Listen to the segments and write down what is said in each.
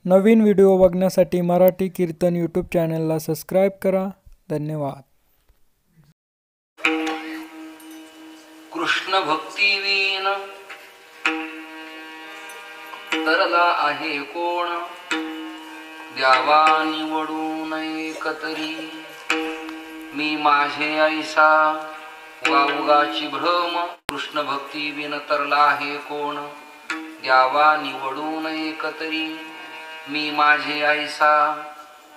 नवीन video बघण्यासाठी मराठी कीर्तन YouTube चॅनलला subscribe करा. धन्यवाद. कृष्ण भक्ती विन तरला आहे कोण, द्यावा निवडून एकतरी. मी माझे ऐसा वावगाची भ्रम, कृष्ण भक्ती विन तरला आहे कोण, द्यावा निवडून एकतरी. मी माझे ऐसा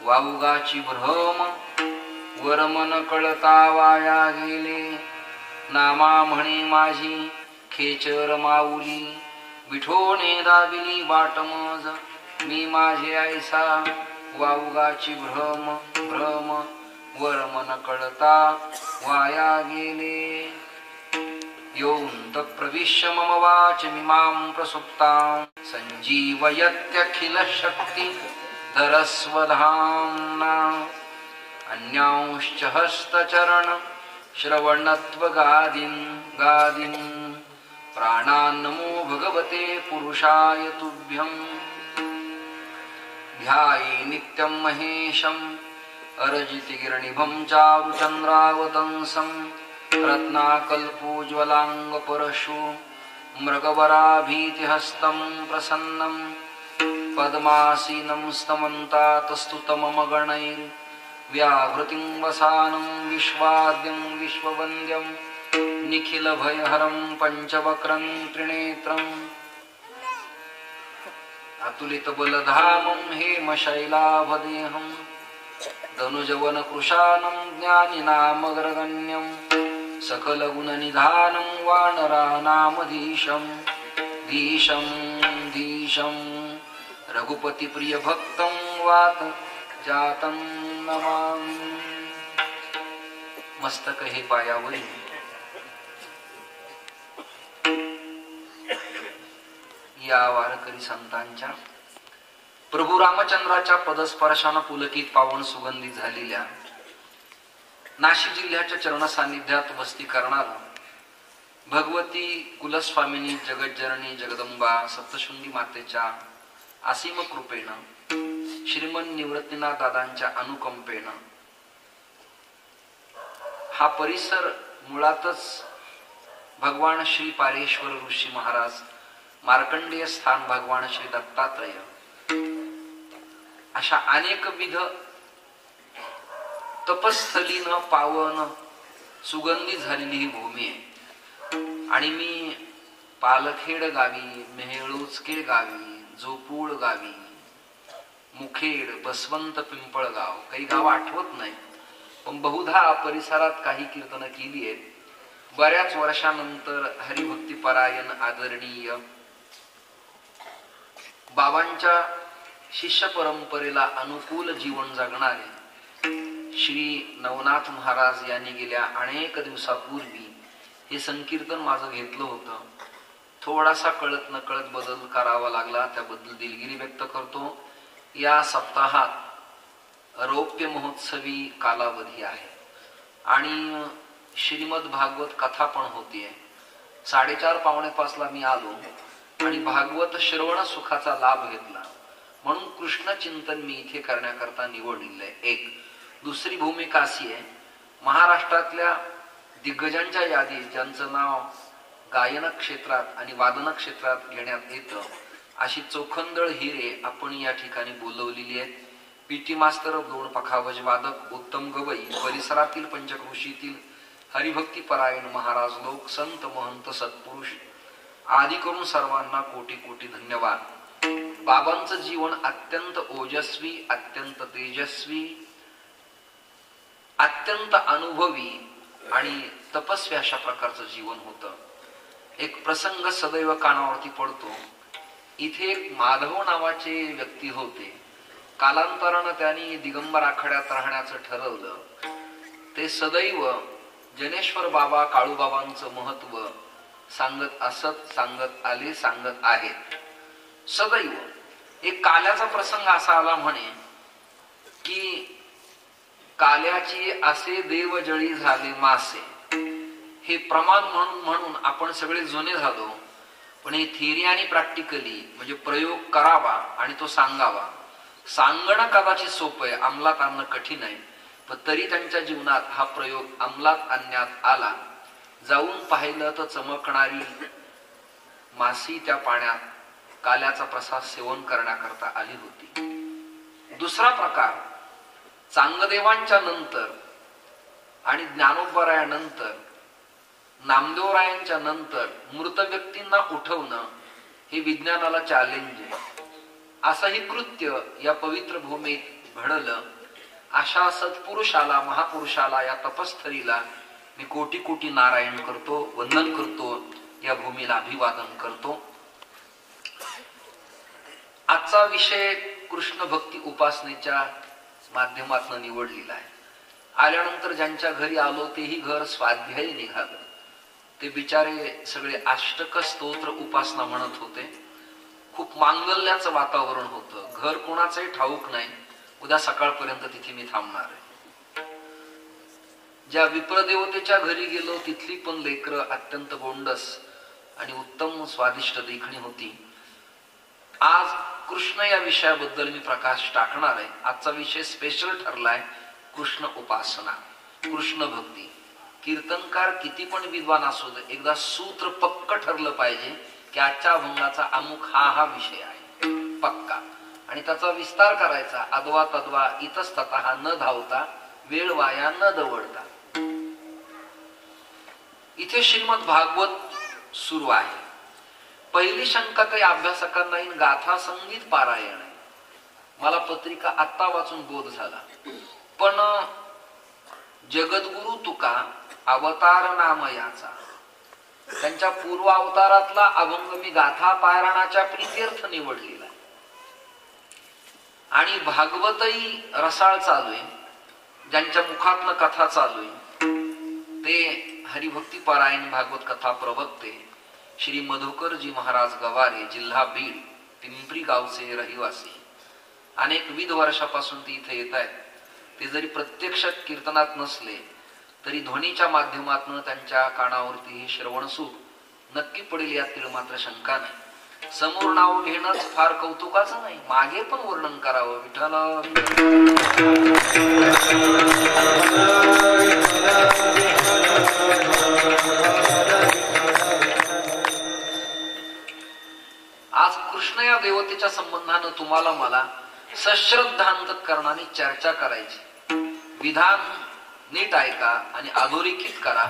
वावगाची भ्रम, वरमन कळता वाया गेले. नामा म्हणे माझी खेचर माऊली, विठोने दाबिली वाट मज. मी माझे ऐसा वावगाची भ्रम भ्रम, वरमन कळता वाया गेले. योऽन्त प्रविश्य मम वाचमिमां प्रसुप्तां, सञ्जीवयत्यखिल शक्ति धरस्वधाम्ना. अन्यांश्च हस्तचरण श्रवणत्वगादीन् गादीन्, प्राणान्नमो भगवते पुरुषाय तुभ्यम्. ध्याये नित्यं महेशम् अरजितगिरणिभं चारुचन्द्रावतंसं, रत्नाकल्पोज्ज्वलाङ्गपरशु मृगवराभीतिहस्तं प्रसन्नं. पद्मासीनं स्तमन्तातस्तुतममगणैर्व्याहृतिं वसानं विश्वाद्यं विश्ववन्द्यं. निखिलभयहरं पञ्चवक्रं त्रिनेत्रम्, अतुलितबलधामं हेमशैलाभदेहं. धनुजवनकृशानं ज्ञानिनामग्रगण्यं, सकलगुणनिधानं वानराणामधीशं. धीशं धीशं रघुपतिप्रियभक्तं वात जातं नमामि. मस्तक हे पायावरील, या वारकरी संतांच्या प्रभू रामचंद्राच्या पदस्पर्शानं पुलकित पावन सुगंधित झालेल्या नाशिक जिल्ह्याच्या चरण सान्निध्यात वस्ती करणारा भगवती कुलस्वामिनी जगज्जननी जगदंबा सप्तशृंगी मातेच्या असीम कृपेनं, श्रीमन निवृत्तीनाथ दादांच्या अनुकंपेनं हा परिसर मुळातच भगवान श्री पारेश्वर ऋषी महाराज, मार्कंडेय स्थान भगवान श्री दत्तात्रय, अशा अनेकविध तपस्थलीनं पावन सुगंधी झालेली ही भूमी आहे. आणि मी पालखेड गावी, मेहळुचके गावी, जोपूळ गावी, मुखेड, बसवंत पिंपळगाव, काही गाव आठवत नाही, पण बहुधा परिसरात काही कीर्तन केली आहेत. बऱ्याच वर्षानंतर हरिभक्ती परायण आदरणीय बाबांच्या शिष्य परंपरेला अनुकूल जीवन जगणारे श्री नवनाथ महाराज यांनी गेल्या अनेक दिवसापूर्वी हे संकीर्तन माझं घेतलं होतं. थोडासा कळत न कळत बदल करावा लागला, त्याबद्दल दिलगिरी व्यक्त करतो. या सप्ताहात रौप्य महोत्सवी कालावधी आहे आणि श्रीमद भागवत कथा पण होतीये. 4:30-5:45 मी आलो आणि भागवत श्रवण सुखाचा लाभ घेतला. म्हणून कृष्ण चिंतन मी इथे करण्याकरता निवडलेलं आहे. एक दुसरी भूमिका अशी आहे, महाराष्ट्रातल्या दिग्गजांच्या यादीत ज्यांचं नाव गायन क्षेत्रात आणि वादन क्षेत्रात घेण्यात येतं अशी चोखंदळ हिरे आपण या ठिकाणी बोलवलेली आहेत. पीटी मास्तर, 2 पखावज वादक, उत्तम गवई, परिसरातील पंचक्रोशीतील हरिभक्ती परायण महाराज लोक, संत महंत सत्पुरुष आदी करून सर्वांना कोटी कोटी धन्यवाद. बाबांचं जीवन अत्यंत ओजस्वी, अत्यंत तेजस्वी, अत्यंत अनुभवी आणि तपस्वी अशा प्रकारचं जीवन होतं. एक प्रसंग सदैव कानावरती पडतो. इथे एक माधव नावाचे व्यक्ती होते. कालांतरानं त्यांनी दिगंबर आखाड्यात राहण्याचं ठरवलं. ते सदैव जनेश्वर बाबा, काळूबाबांचं महत्व सांगत असत, सांगत आले, सांगत आहेत सदैव. एक काल्याचा प्रसंग असा आला म्हणे की काल्याची असे देवजळी झाले मासे. हे प्रमाण म्हणून आपण सगळे जुने झालो पण हे थिअरी आणि प्रॅक्टिकली म्हणजे प्रयोग करावा आणि तो सांगावा. सांगणं कदाचित सोपं आहे, अंमलात आणणं कठीण आहे. पण तरी त्यांच्या जीवनात हा प्रयोग अंमलात आणण्यात आला. जाऊन पाहिलं तर चमकणारी मासी त्या पाण्यात काल्याचा प्रसाद सेवन करण्याकरता आली होती. दुसरा प्रकार, चांगदेवांच्या नंतर आणि ज्ञानोबारायानंतर, नामदेवरायांच्या नंतर मृत व्यक्तींना उठवणं हे विज्ञानाला चॅलेंज आहे. असंही कृत्य या पवित्र भूमीत घडलं. अशा सत्पुरुषाला, महापुरुषाला, या तपस्थळीला मी कोटी कोटी नारायण करतो, वंदन करतो, या भूमीला अभिवादन करतो. आजचा विषय कृष्ण भक्ती उपासनेच्या माध्यमातून निवडलेला आहे. आल्यानंतर ज्यांच्या घरी आलो तेही घर स्वाध्यायी निघालं. ते बिचारे सगळे अष्टक स्तोत्र उपासना म्हणत होते. खूप मांगल्याचं वातावरण होतं. घर कोणाचंही ठाऊक नाही. उद्या सकाळपर्यंत तिथे मी थांबणार आहे. ज्या विप्रदेवतेच्या घरी गेलो तिथली पण लेकरं अत्यंत गोंडस आणि उत्तम स्वादिष्ट देखणी होती. आज कृष्ण या विषयाबद्दल मी प्रकाश टाकणार आहे. आजचा विषय स्पेशल ठरलाय, कृष्ण उपासना, कृष्ण भक्ती. कीर्तनकार किती पण विद्वान असू दे, एकदा सूत्र पक्क ठरलं पाहिजे की आजच्या अभंगाचा अमुक हा विषय आहे पक्का, आणि त्याचा विस्तार करायचा अद्वा तद्वा इतस्ततः न धावता, वेळ वाया न दवडता. इथे श्रीमद भागवत सुरू आहे. पहिली शंका काही अभ्यासकांना येईल, गाथा संगीत पारायण आहे. मला पत्रिका आत्ता वाचून बोध झाला. पण जगद्गुरु तुका अवतार नाम याचा, त्यांच्या पूर्व अवतारातला अभंग मी गाथा पारायणाच्या प्रीत्यर्थ निवडलेला. आणि भागवतही रसाळ चालू आहे. ज्यांच्या मुखातनं कथा चालू आहे ते हरिभक्ती पारायण भागवत कथा प्रवक्ते श्री मधुकरजी महाराज गवारे, जिल्हा बीड, पिंपरी गावचे रहिवासी. अनेक विविध वर्षापासून ते इथे येत आहेत. ते जरी प्रत्यक्ष कीर्तनात नसले तरी ध्वनीच्या माध्यमातून त्यांच्या कानावरती हे श्रवण सुख नक्की पडेल यातील मात्र शंका नाही. समोर नाव घेणंच फार कौतुकाचं नाही, मागे पण वर्णन करावं. विठ्ठल आज कृष्ण या देवतेच्या संबंधानं तुम्हाला मला सश्रद्धांतकरणाने चर्चा करायची. विधान नीट ऐका आणि अधोरेखित करा.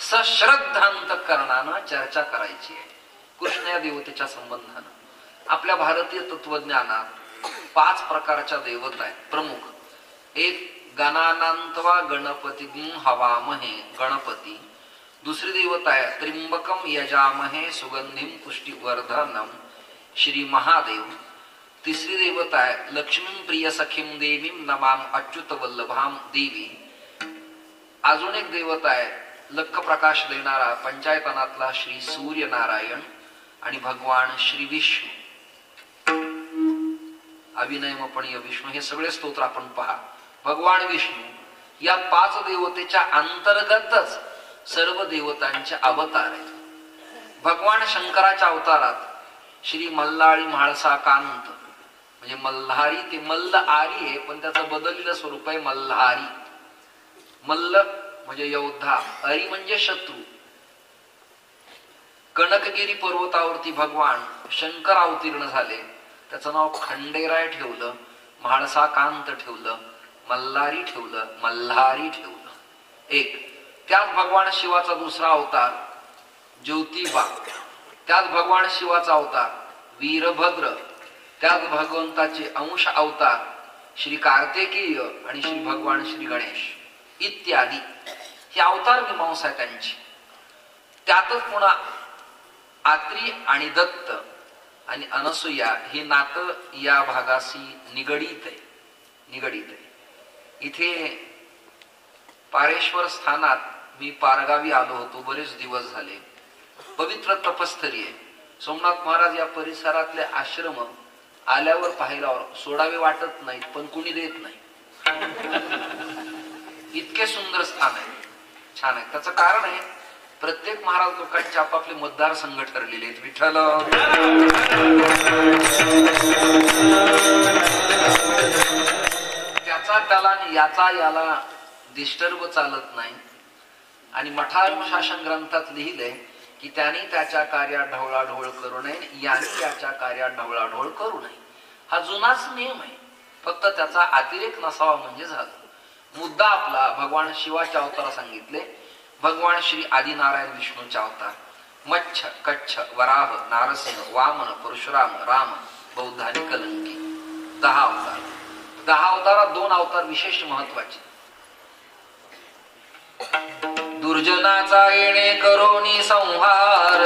सश्रद्धांतकरणानं चर्चा करायची आहे कृष्ण या देवतेच्या संबंधानं. आपल्या भारतीय तत्वज्ञानात 5 प्रकारच्या देवता आहेत प्रमुख. एक गणानांतवा गणपती हवामहे, गणपती. दुसरी देवता आहे त्रिंबकम यजामहे सुगंधिम पुष्टिवर्धनम, श्री महादेव. तिसरी देवता आहे लक्ष्मी प्रिय सखीम देवीम नमाम अच्युत वल्लभाम देवी. अजून एक देवता आहे लख प्रकाश देणारा पंचायतनातला श्री सूर्य नारायण आणि भगवान श्री विष्णू. अविनयमपणीय विष्णू, हे सगळे स्तोत्र आपण पहा. भगवान विष्णू या 5 देवतेच्या अंतर्गतच सर्व देवतांचे अवतार आहेत. भगवान शंकराच्या अवतारात श्री मल्लाळी म्हाळसा कांत म्हणजे मल्हारी, ते मल्ल आरी आहे पण त्याचं बदललेलं स्वरूप आहे मल्हारी. मल्ल म्हणजे योद्धा, अरी म्हणजे शत्रू. कनकगिरी पर्वतावरती भगवान शंकर अवतीर्ण झाले. त्याचं नाव खंडेराय ठेवलं, म्हाळसा कांत ठेवलं, मल्हारी ठेवलं, मल्हारी ठेवलं. एक त्यात भगवान शिवाचा दुसरा अवतार ज्योतिबा, त्यात भगवान शिवाचा अवतार वीरभद्र, त्यात भगवंताचे अंश अवतार श्री कार्तिकेय आणि श्री भगवान श्री गणेश इत्यादी. हे अवतार मीमांसा आहे त्यांची. त्यातच पुन्हा आत्री आणि दत्त आणि अनसुया हे नातं या भागाशी निगडीत आहे. इथे पारेश्वर स्थानात मी पारगावी आलो होतो, बरेच दिवस झाले. पवित्र तपस्थळी आहे. सोमनाथ महाराज या परिसरातले आश्रम आल्यावर पाहिल्यावर सोडावे वाटत नाहीत, पण कुणी देत नाही. इतके सुंदर स्थान आहे, छान आहे. त्याचं कारण आहे प्रत्येक महाराज लोकांचे आपापले मतदारसंघ ठरलेले आहेत. विठ्ठल त्याचा त्याला आणि याचा याला डिस्टर्ब चालत नाही. आणि मठानुशासन ग्रंथात लिहिलंय की त्याने त्याच्या कार्यात ढवळाढवळ करू नये, याने याच्या कार्यात ढवळाढवळ करू नये. हा जुनाच नियम आहे, फक्त त्याचा अतिरेक नसावा म्हणजे झालं. मुद्दा आपला भगवान शिवाचे अवतार सांगितले. भगवान श्री आदिनारायण विष्णूचे अवतार मच्छ, कच्छ, वराह, नारसिंह, वामन, परशुराम, राम, बौद्ध आणि कलंकी. 10 अवतार. 10 अवतारात 2 अवतार विशेष महत्वाचे. दुर्जनाचा येणे करोनी संहार,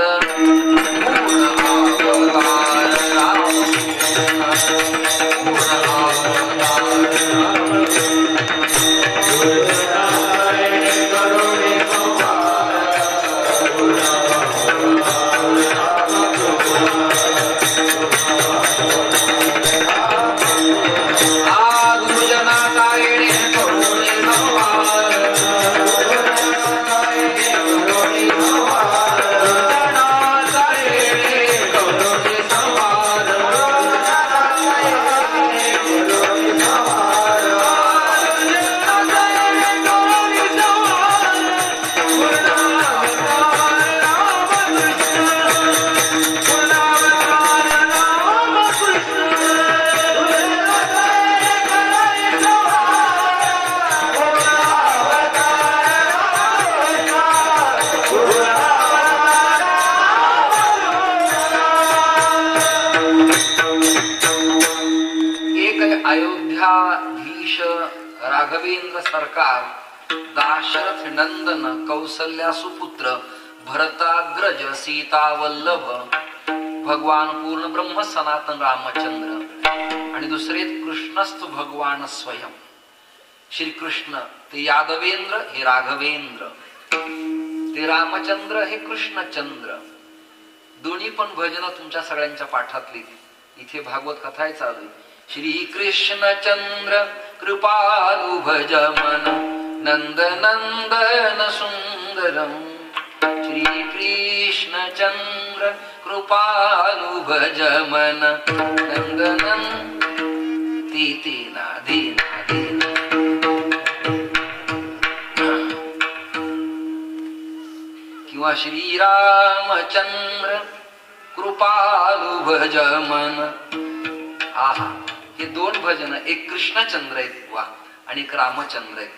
राघवेंद्र सरकार दाशरथ नंदन कौसल्या सुपुत्र भरताग्रज सीता वल्लभ भगवान पूर्ण ब्रह्म सनातन रामचंद्र आणि दुसरे कृष्णस्तु भगवान स्वयं. श्री कृष्ण ते यादवेंद्र हे राघवेंद्र, ते रामचंद्र हे कृष्णचंद्र. दोन्ही पण भजन तुमच्या सगळ्यांच्या पाठातली. इथे भागवत कथा आहे चालू. श्री कृष्णचंद्र कृपालु भज मन नंद नंदन सुंदरम. श्री कृष्णचंद्र कृपालु भज मन नंद नंद तीना दीना दीना. किंवा श्री रामचंद्र कृपालु भज मन. आहा, हे 2 भजन, एक कृष्णचंद्र आहेत वा आणि एक रामचंद्र आहेत.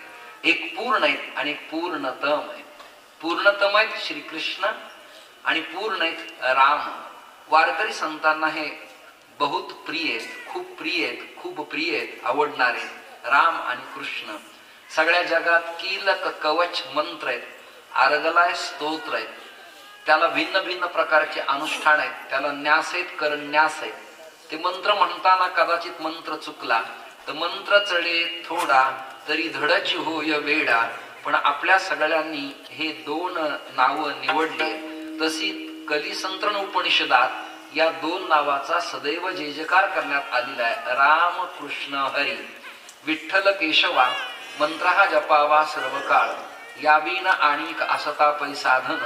एक पूर्ण आहेत आणि एक पूर्णतम आहेत. पूर्णतम आहेत श्री कृष्ण आणि पूर्ण आहेत राम. वारकरी संतांना हे बहुत प्रिय आहेत, खूप प्रिय आहेत, खूप प्रिय आहेत, आवडणारे राम आणि कृष्ण. सगळ्या जगात कीलक कवच मंत्र आहेत, अर्गलाय स्तोत्र आहेत. त्याला भिन्न भिन्न प्रकारचे अनुष्ठान आहेत, त्याला न्यास आहेत, करन्यास आहेत. ते मंत्र म्हणताना कदाचित मंत्र चुकला तर मंत्र चढे थोडा तरी धडची होय वेडा. पण आपल्या सगळ्यांनी हे 2 नावं निवडले. तशी कलिसंतरण उपनिषदात या 2 नावाचा सदैव जय जयकार करण्यात आलेला आहे. राम कृष्ण हरी विठ्ठल केशवा मंत्र हा जपावा सर्व काळ. यावीन आणिक असता पै साधन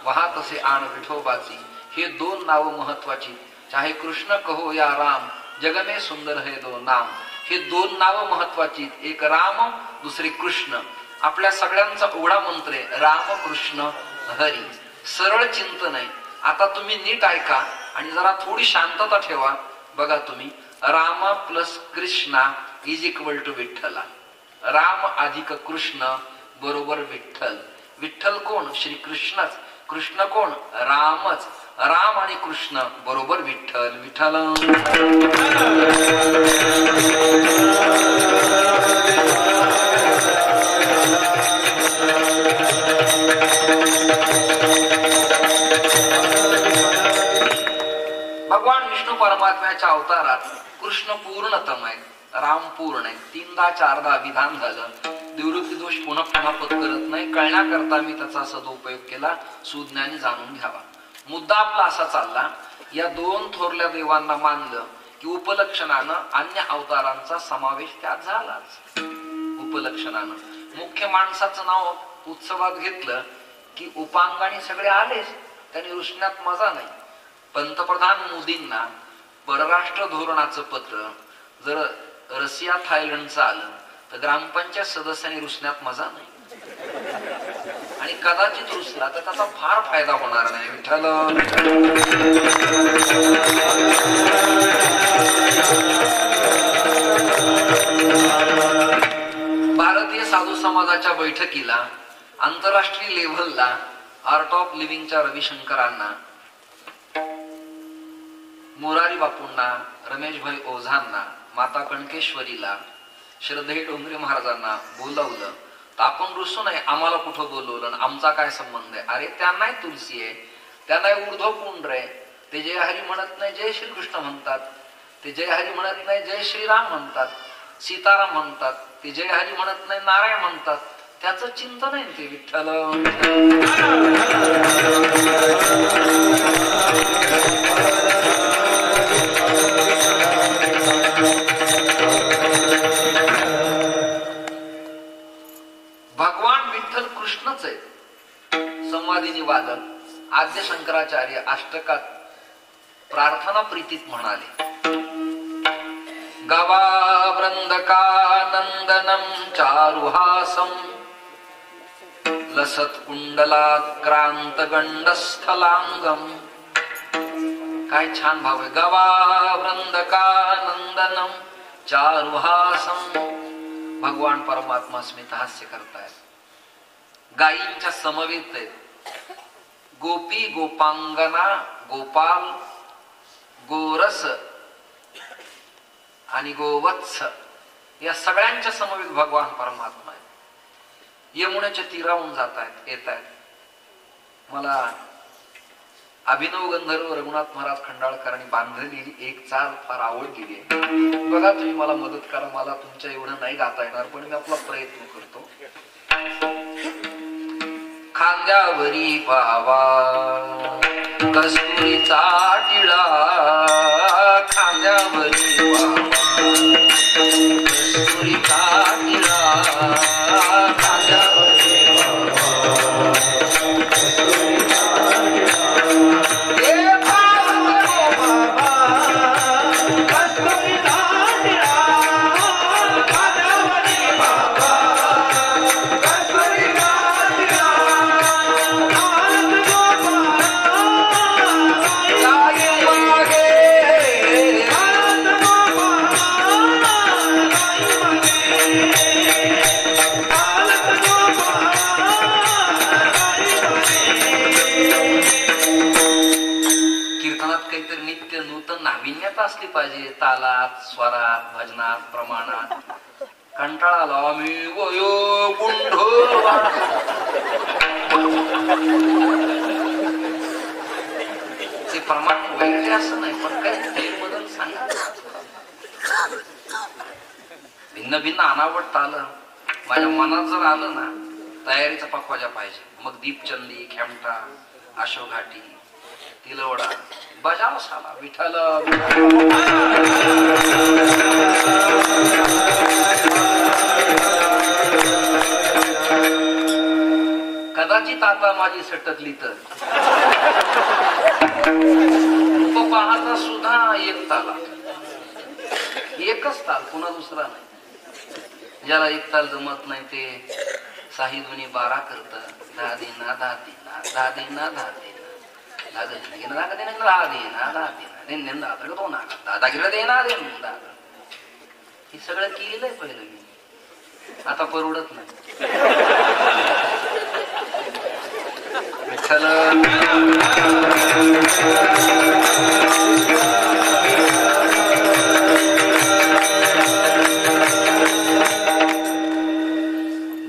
वाहतसे आण विठोबाची. हे 2 नावं महत्वाची. चाहे कृष्ण कहो या राम जग में सुंदर है 2 नाम. हे 2 नावं महत्वाची. एक राम, दुसरे कृष्ण. आपल्या सगळ्यांचा उघडा मंत्र आहे राम कृष्ण हरी. सरळ चिंतन आहे. आता तुम्ही नीट ऐका आणि जरा थोडी शांतता ठेवा. बघा तुम्ही, Ram plus Krishna is equal to विठ्ठला. राम अधिक कृष्ण बरोबर विठ्ठल. विठ्ठल कोण? श्री कृष्णच. कृष्ण कोण? रामच. राम आणि कृष्ण बरोबर विठ्ठल. विठ्ठल भगवान विष्णू परमात्म्याच्या अवतारात कृष्ण पूर्णतम आहे, राम पूर्ण आहे. 3दा 4दा विधान झालं. निवृत्ती दोष पुन्हा पुन्हा पत्करत नाही. कळण्याकरता मी त्याचा सदुपयोग केला. सुज्ञानी जाणून घ्यावा. मुद्दा आपला असा चालला. या 2 थोरल्या देवांना मानलं की उपलक्षणानं अन्य अवतारांचा समावेश त्यात झालाच. उपलक्षणानं मुख्य माणसाचं नाव उत्सवात घेतलं की उपांगाने सगळे आलेच, त्यांनी रुसण्यात मजा नाही. पंतप्रधान मोदींना परराष्ट्र धोरणाचं पत्र जर रशिया थायलंडचं आलं तर ग्रामपंचायत सदस्यांनी रुसण्यात मजा नाही. आणि कदाचित रुसला तर त्याचा फार फायदा होणार नाही. विठ्ठल भारतीय साधू समाजाच्या बैठकीला आंतरराष्ट्रीय लेव्हलला आर्ट ऑफ लिव्हिंगच्या रविशंकरांना, मोरारी बापूंना, रमेशभाई ओझांना, माता कणकेश्वरीला, श्रद्धे डोंगरे महाराजांना बोलवलं तर आपण रुसू नये. आम्हाला कुठं बोलवलं, आमचा काय संबंध आहे? अरे त्यांनाही तुलसी आहे, त्यांनाही ऊर्ध्व पुंड्र आहे. ते जय हरी म्हणत नाही जय श्रीकृष्ण म्हणतात, ते जय हरी म्हणत नाही जय श्रीराम म्हणतात, सीताराम म्हणतात. ते जय हरी म्हणत नाही नारायण म्हणतात. त्याचं चिंतन आहे ते. विठ्ठल भगवान विठ्ठल कृष्णच आहे. संवादिनी वादन आद्य शंकराचार्य अष्टकात प्रार्थना प्रीतीत म्हणाले, गवा वृंदकानंदनम चारुहासम लसत कुंडलाक्रांत गंडस्थलांगम. काय छान भाव आहे. गवा वृंदकानंदनम चारुहासम. भगवान परमात्मा स्मित हास्य करतायत. गायींच्या समवेत आहेत. गोपी, गोपांगना, गोपाल, गोरस आणि गोवत्स या सगळ्यांच्या समवेत भगवान परमात्मा आहे. यमुनेच्या तीरावून जात आहेत, येत आहेत. मला अभिनव गंधर्व रघुनाथ महाराज खंडाळकरांनी बांधलेली एक चाल फार आवडलेली आहे. बघा तुम्ही मला मदत करा. मला तुमच्या एवढं नाही गाता येणार, पण मी आपला प्रयत्न करतो. खांद्यावरी पावा कस्तुरीचा टिळा, खांद्यावरी पावा कस्तुरीचा टिळा, खांद्यावरी असली पाहिजे. तालात, स्वरात, भजनात, प्रमाणात. कंटाळा आला आम्ही वयो कुंढोबा. ते प्रमाण वगैरे असं नाही, पण काही फेरबदल सांगितलं. भिन्न भिन्न अनावट आलं माझ्या मनात जर आलं ना, तयारीचा पकवाजा पाहिजे. मग दीपचंदी, खेमटा, अशोघाटी, तिलवडा बजाव साला. विठ्ठल कदाचित आता माझी सटकली तर पाहता सुद्धा एक ताला, एकच ताल, पुन्हा दुसरा नाही. ज्याला एक ताल जमत नाही ते साही ध्वनी 12 करत. धा दिना धा दिना धा दिना धा दिना हे सगळं केलंय पहिलं मी, आता परवडत नाही.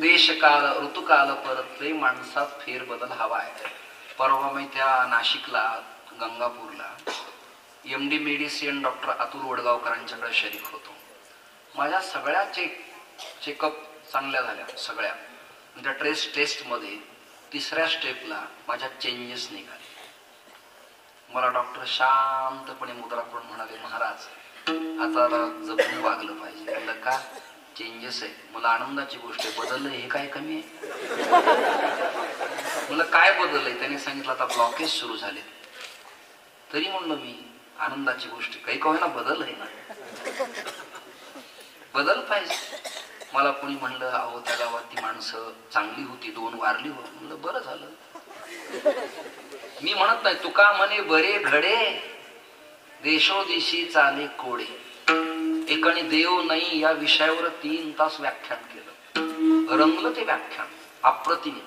देशकाल, ऋतुकाल परत माणसात फेरबदल हवा आहे. परवा मी त्या नाशिकला, गंगापूरला MD मेडिसिन डॉक्टर अतुल वडगावकरांच्याकडे शरीक होतो. माझ्या सगळ्या चेकअप चांगल्या झाल्या सगळ्या. त्या टेस्ट मध्ये 3ऱ्या स्टेपला माझ्या चेंजेस निघाले. मला डॉक्टर शांतपणे मुद्रा करून म्हणाले, महाराज आता जपून वागलं पाहिजे. म्हणलं का? चेंजेस आहे. मला आनंदाची गोष्ट आहे, बदललं हे काय कमी आहे? मला काय बदललंय? त्याने सांगितलं आता ब्लॉकेज सुरू झाले. तरी म्हणलं मी आनंदाची गोष्ट काही का होईना बदल आहे ना, बदल पाहिजे. मला कोणी म्हणलं अहो त्या गावात ती माणसं चांगली होती, 2 वारली हो. म्हणलं बरं झालं. मी म्हणत नाही तुका म्हणे बरे घडे देशोदेशी चाले कोडे. एकाने देव नाही या विषयावर 3 तास व्याख्यान केलं. रंगलं ते व्याख्यान अप्रतिम.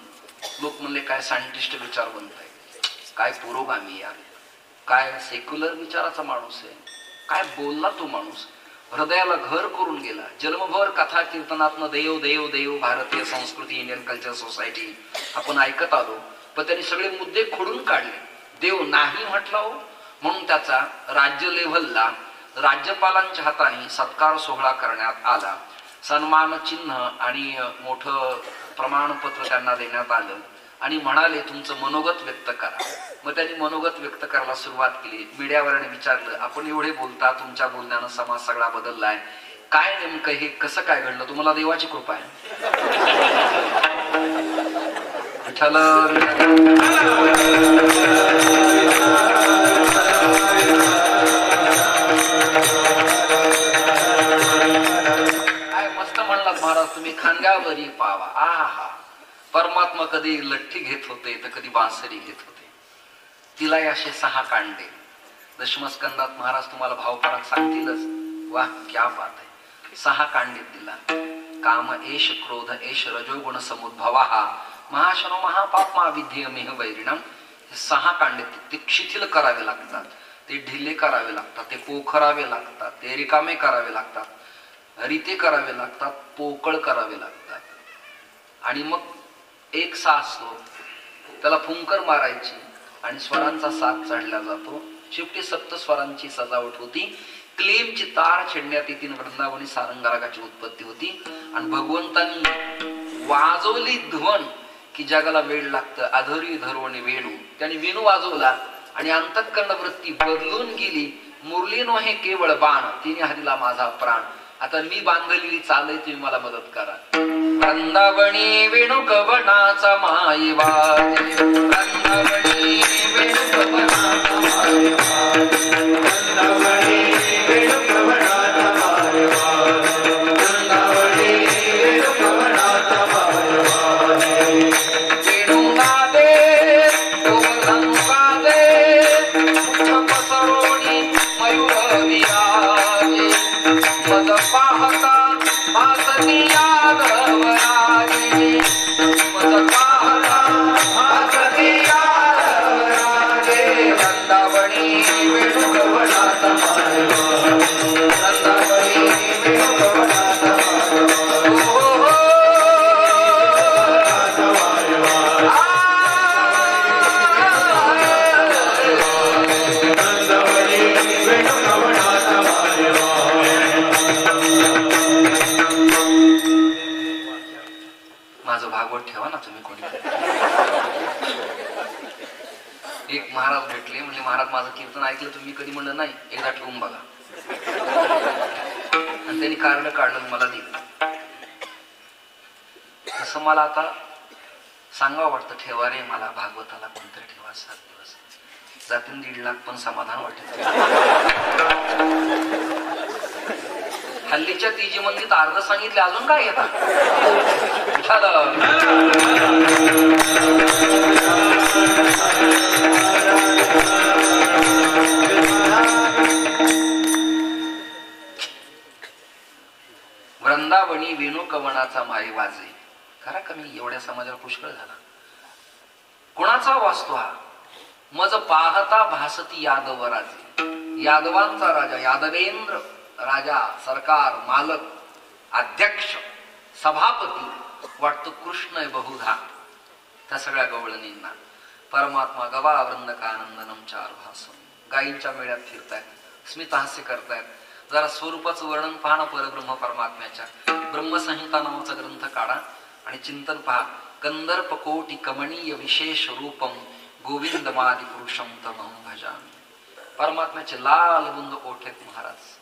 लोक म्हणले काय सायंटिस्ट विचार बनताय, काय पुरोगामी यार, काय सेक्युलर विचाराचा माणूस आहे, काय बोलला तो माणूस. हृदयाला घर करून गेला. जन्मभर कथा कीर्तनातनं देव देव देव भारतीय संस्कृती इंडियन कल्चर सोसायटी आपण ऐकत आलो, पण त्यांनी सगळे मुद्दे खोडून काढले. देव नाही म्हटला हो म्हणून त्याचा राज्य लेव्हलला राज्यपालांच्या हाताने सत्कार सोहळा करण्यात आला. सन्मान चिन्ह आणि मोठं प्रमाणपत्र त्यांना देण्यात आलं आणि म्हणाले तुमचं मनोगत व्यक्त करा. मग त्यांनी मनोगत व्यक्त करायला सुरुवात केली. मीडियावरने विचारलं आपण एवढे बोलता, तुमच्या बोलण्यानं समाज सगळा बदललाय, काय नेमकं हे कसं काय घडलं? तुम्हाला देवाची कृपा आहे. विठ्ठल काय मस्त म्हणलात महाराज तुम्ही. खांद्यावरी पावा. आहा, परमात्मा कधी लठ्ठी घेत होते तर कधी बांसरी घेत होते. तिला असे 6 कांडे. दशमस्कंदात महाराज तुम्हाला भावपराग सांगतीलच. वाह क्या बात आहे. 6 कांडे दिला. काम एष क्रोध एष रजोगुण समुद्भवा महाशनो महापापमा विध्यमेह वैरिणम. 6 कांडे ते शिथिल करावे लागतात, ते ढिले करावे लागतात, ते पोखरावे लागतात, ते रिकामे करावे लागतात, रिते करावे लागतात, पोकळ करावे लागतात. आणि मग एक सा असतो त्याला फुंकर मारायची आणि स्वरांचा साथ चढला जातो. शेवटी 7 स्वरांची सजावट होती. क्लेमची तार छेडण्यात येतील. वृंदावनी सारंगरागाची उत्पत्ती होती आणि भगवंतांनी वाजवली ध्वन की जगाला वेळ लागतं. अधरी धरवणी वेणू. त्याने वेणू वाजवला आणि अंतःकरण वृत्ती बदलून गेली. मुरली नो हे केवळ बाण, तिने हरिला माझा प्राण. आता मी बांधलेली चाल आहे, तुम्ही मला मदत करा. वृंदावनी वेणू कवनाचा माई वाजे. वृंदावनी वेणू कवनाचा माई वाजे. वृंदावनी वेणू कवनाचा माई वाजे. वृंदावनी वेणू कवनाचा माई वाजे. वेणू नादे गोवर्धन दे मुठ पसरोणी मयूर विराजे. मद पाहता भासती यादवराजे. मद पाहता भासती यादवराजे. वृंदावनी वेणू कवनाचा माई वाजे. वृंदावनी वेणू कवनाचा माई वाजे. माझं भागवत ठेवा ना तुम्ही कोणी. एक महाराज भेटले, म्हणजे महाराज माझं कीर्तन ऐकलं तुम्ही कधी म्हणलं नाही, एकदा ठेवून बघा. आणि त्यांनी कार्ड काढलं मला दिलं. तसं मला आता सांगावं वाटतं, ठेवा रे मला भागवताला कोणतरी ठेवा. 7 दिवस जातील 1.5 लाख पण समाधान वाटेल. हल्लीच्या तिजी मंदीत अर्ध सांगितले, अजून काय येतात. वृंदावनी वेणू कवनाचा माई वाजे. खरा कमी एवढ्या समाजाला पुष्कळ झाला. कोणाचा वाचतो हा. मज पाहता भासती यादवराजे. यादवांचा राजा, यादवेंद्र राजा, सरकार, मालक, अध्यक्ष, सभापती वाटतो कृष्ण आहे बहुधा त्या सगळ्या गवळणींना. परमात्मा गवा वृंदकानंदनम चार भासम. गायींच्या मेळ्यात फिरतायत, स्मितहास्य करतायत. जरा स्वरूपाचं वर्णन पहा ना परब्रह्म परमात्म्याच्या. ब्रह्मसंहिता नावाचा ग्रंथ काढा आणि चिंतन पहा. कंदर्प कोटी कमनीय विशेष रूपम गोविंदमादि पुरुषम तमहं भजामि. परमात्म्याचे लाल बुंद ओठेत महाराज.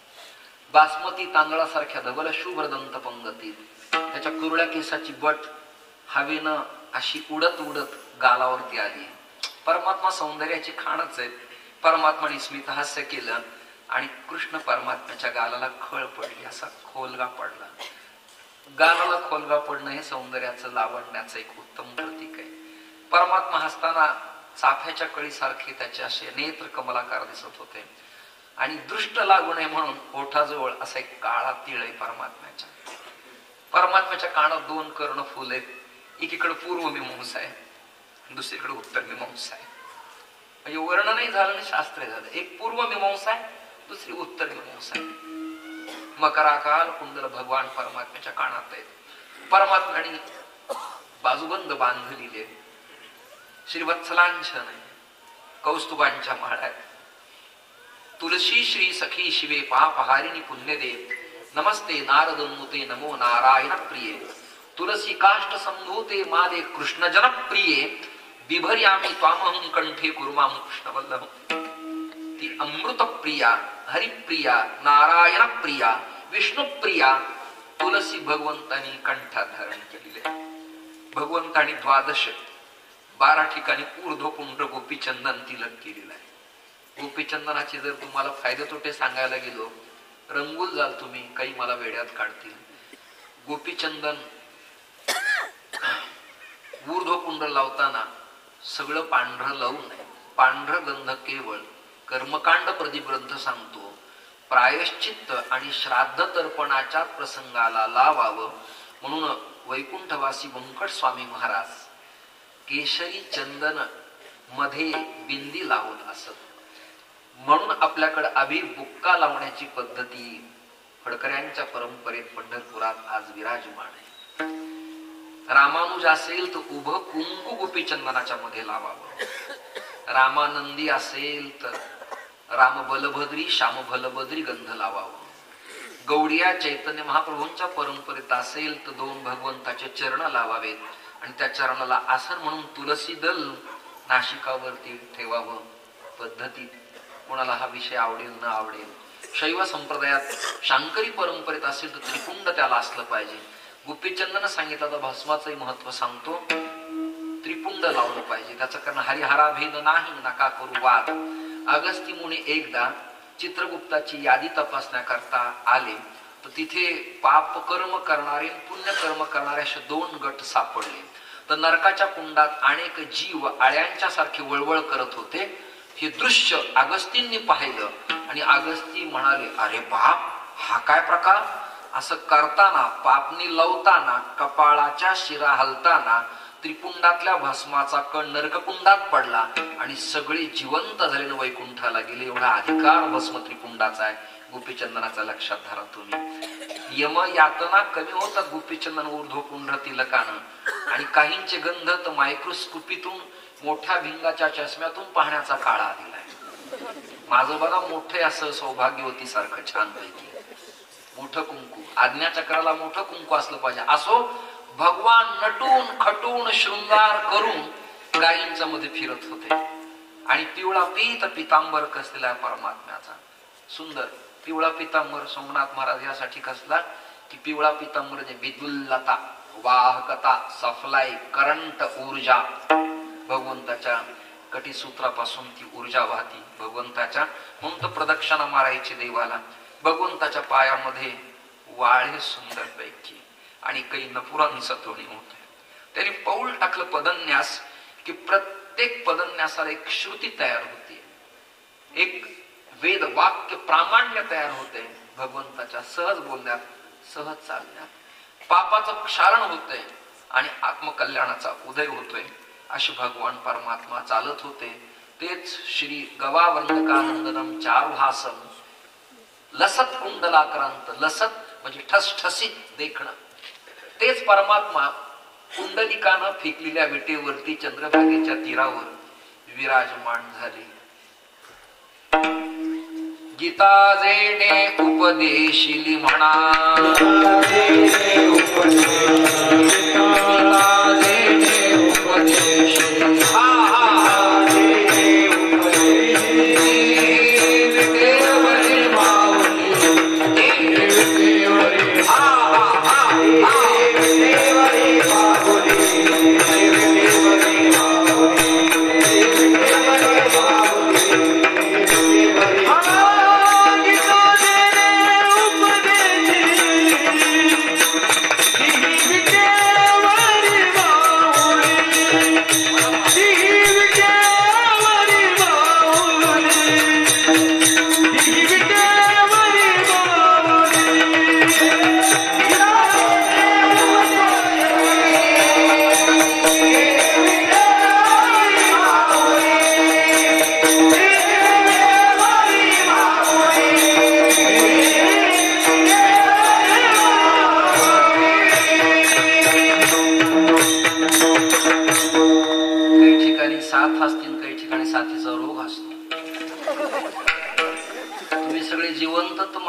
बासमती तांदळासारख्या धवल शुभ्र दंत पंगतीत, त्याच्या कुरळ्या केसाची बट हवेनं अशी उडत उडत गालावरती आली. परमात्मा सौंदर्याची खाणच आहे. परमात्माने स्मित हास्य केलं आणि कृष्ण परमात्म्याच्या गालाला खळ पडली, असा खोलगा पडला. गालाला खोलगा पडणं हे सौंदर्याचं लावण्याचं एक उत्तम प्रतीक आहे. परमात्मा हसताना चाफ्याच्या कळीसारखे त्याचे असे नेत्र कमलाकार दिसत होते आणि दृष्ट लागू नये म्हणून ओठाजवळ असा एक काळा तिळ आहे परमात्म्याच्या. परमात्म्याच्या कानात दोन कर्ण फुल आहेत. एकीकडे पूर्व मीमांसा आहे, दुसरीकडे उत्तर मीमांसा आहे. म्हणजे वर्ण नाही झालं आणि शास्त्र झालं. एक पूर्व मीमांसा आहे, दुसरी उत्तर मीमांसा आहे. मकराकाल कुंडल भगवान परमात्म्याच्या कानात आहेत. परमात्म्याने बाजूबंद बांधलेले श्रीवत्सलांछन आहे, कौस्तुभांच्या माळ्यात. तुलसी श्री सखी शिवे पापहारिणी पुण्यदेव नमस्ते नारदन्नुते नमो नारायण प्रिये. तुलसी काष्ट संभूते मादे कृष्ण जनप्रिये बिभर्यामी त्वामहं कंठे कुर्मां कृष्णवल्लभ. ती अमृत प्रिया, हरिप्रिया, नारायण प्रिया, विष्णुप्रिया तुलसी भगवंतानी कंठात धारण केलेली आहे. भगवंतानी 12 ठिकाणी ऊर्ध्वपुंड्र गोपीचंदन तिलक केलेलं आहे. गोपीचंदनाचे जर तुम्हाला फायदे तोटे सांगायला गेलो रंगूल जाल तुम्ही, काही मला वेड्यात काढतील. गोपीचंदन ऊर्ध्वपुंड्र लावताना सगळं पांढरं लावू नये. पांढरं गंध केवळ कर्मकांड प्रदीप ग्रंथ सांगतो प्रायश्चित्त आणि श्राद्ध तर्पणाच्या प्रसंगाला लावावं म्हणून वैकुंठवासी व्यंकट स्वामी महाराज केशरी चंदन मध्ये बिंदी लावत असत. म्हणून आपल्याकडे अभि बुक्का लावण्याची पद्धती फडकऱ्यांच्या परंपरेत पंढरपुरात आज विराजमान आहे. रामानुज असेल तर उभं कुंकू गोपीचंदनाच्या मध्ये लावावं. रामानंदी असेल तर राम बलभद्री श्याम बलभद्री गंध लावावं. गौडिया चैतन्य महाप्रभूंच्या परंपरेत असेल तर 2 भगवंताचे चरण लावावेत आणि त्या चरणाला आसन म्हणून तुलसी दल नाशिकावरती ठेवावं. पद्धतीत कोणाला हा विषय आवडेल न आवडेल. शैव संप्रदायात शांकरी परंपरेत असेल तर त्रिपुंड त्याला असलं पाहिजे. गोपीचंदन सांगितलं तर भस्माचंही महत्व सांगतो. त्रिपुंड लावलं पाहिजे त्याचं, कारण हरिहरा भेद नाही नका करू वाद. अगस्ती मुनी एकदा चित्रगुप्ताची यादी तपासण्याकरता आले तर तिथे पाप कर्म करणारे पुण्य कर्म करणारे असे 2 गट सापडले. तर नरकाच्या कुंडात अनेक जीव आळ्यांच्या सारखे वळवळ करत होते. हे दृश्य अगस्तींनी पाहिलं आणि अगस्ती म्हणाले, अरे बाप, हा काय प्रकार. असं करताना पापणी लावताना कपाळाच्या शिरा हलताना त्रिपुंडातल्या भस्माचा कण नरककुंडात पडला आणि सगळे जिवंत झालेले वैकुंठाला गेले. एवढा अधिकार भस्म त्रिपुंडाचा आहे. गोपीचंदनाचा लक्षात धरा तुम्ही. यम यातना कमी होतात गोपीचंदन ऊर्ध्वपुंड्र तिलकानं आणि काहींचे गंध तर मायक्रोस्कोपीतून मोठ्या भिंगाच्या चष्म्यातून पाहण्याचा काळ आलेला आहे. माझं बघा मोठे असं सौभाग्यवती सारखं छान पैकी मोठं कुंकू, आज्ञाचक्राला मोठं कुंकू असलं पाहिजे. असो भगवान नटून खटून शृंगार करून गायींच्या मध्ये फिरत होते आणि पिवळा पीत पितांबर कसलेला परमात्म्याचा. सुंदर पिवळा पितांबर सोमनाथ महाराज यासाठी कसला की पिवळा पितांबर म्हणजे विद्युल्लता, वाहकता, सप्लाय, करंट, ऊर्जा. भगवंताच्या कटीसूत्रापासून ती ऊर्जा वाहती भगवंताच्या. म्हणून तर प्रदक्षिणा मारायची देवाला. भगवंताच्या पायामध्ये वाळे सुंदर पैकी आणि काही नपुरांचा ध्वनी होत. त्यांनी पाऊल टाकलं पदन्यास की प्रत्येक पदन्यासाला एक श्रुती तयार होते, एक वेद वाक्य प्रामाण्य तयार होते. भगवंताच्या सहज बोलण्यात, सहज चालण्यात पापाचं क्षारण होतंय आणि आत्मकल्याणाचा उदय होतोय. असे भगवान परमात्मा चालत होते. तेच श्री गवावर्णकानंदनम चारुहासम लसत कुंडलाक्रांत. लसत म्हणजे ठसठसीत देखणं. तेच परमात्मा कुंडलिकानं फेकलेल्या विटेवरती चंद्रभागेच्या तीरावर विराजमान झाले. गीता जेणे उपदेशिली म्हणा, गीता जेणे उपदेशिली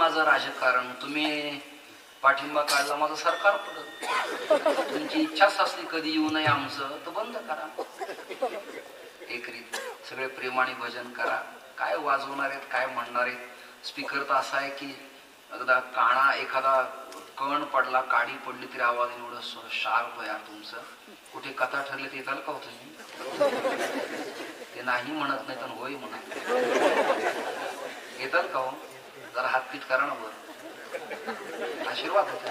माझं राजकारण, तुम्ही पाठिंबा काढला माझं सरकार पडत, तुमची इच्छाच असली कधी येऊ नये आमचं तर बंद करा. एक रीत सगळे प्रेमाने भजन करा. काय वाजवणार आहेत, काय म्हणणार आहेत. स्पीकर तर असा आहे की एकदा काना एखादा कण पडला, काडी पडली तरी आवाज एवढं शार्प आहे तुमचं. कुठे कथा ठरले ते येताल का हो तुम्ही? ते नाही म्हणत नाही तर होय म्हणत येताल का हो? जरा हातपीत करा ना वर, आशीर्वाद होते.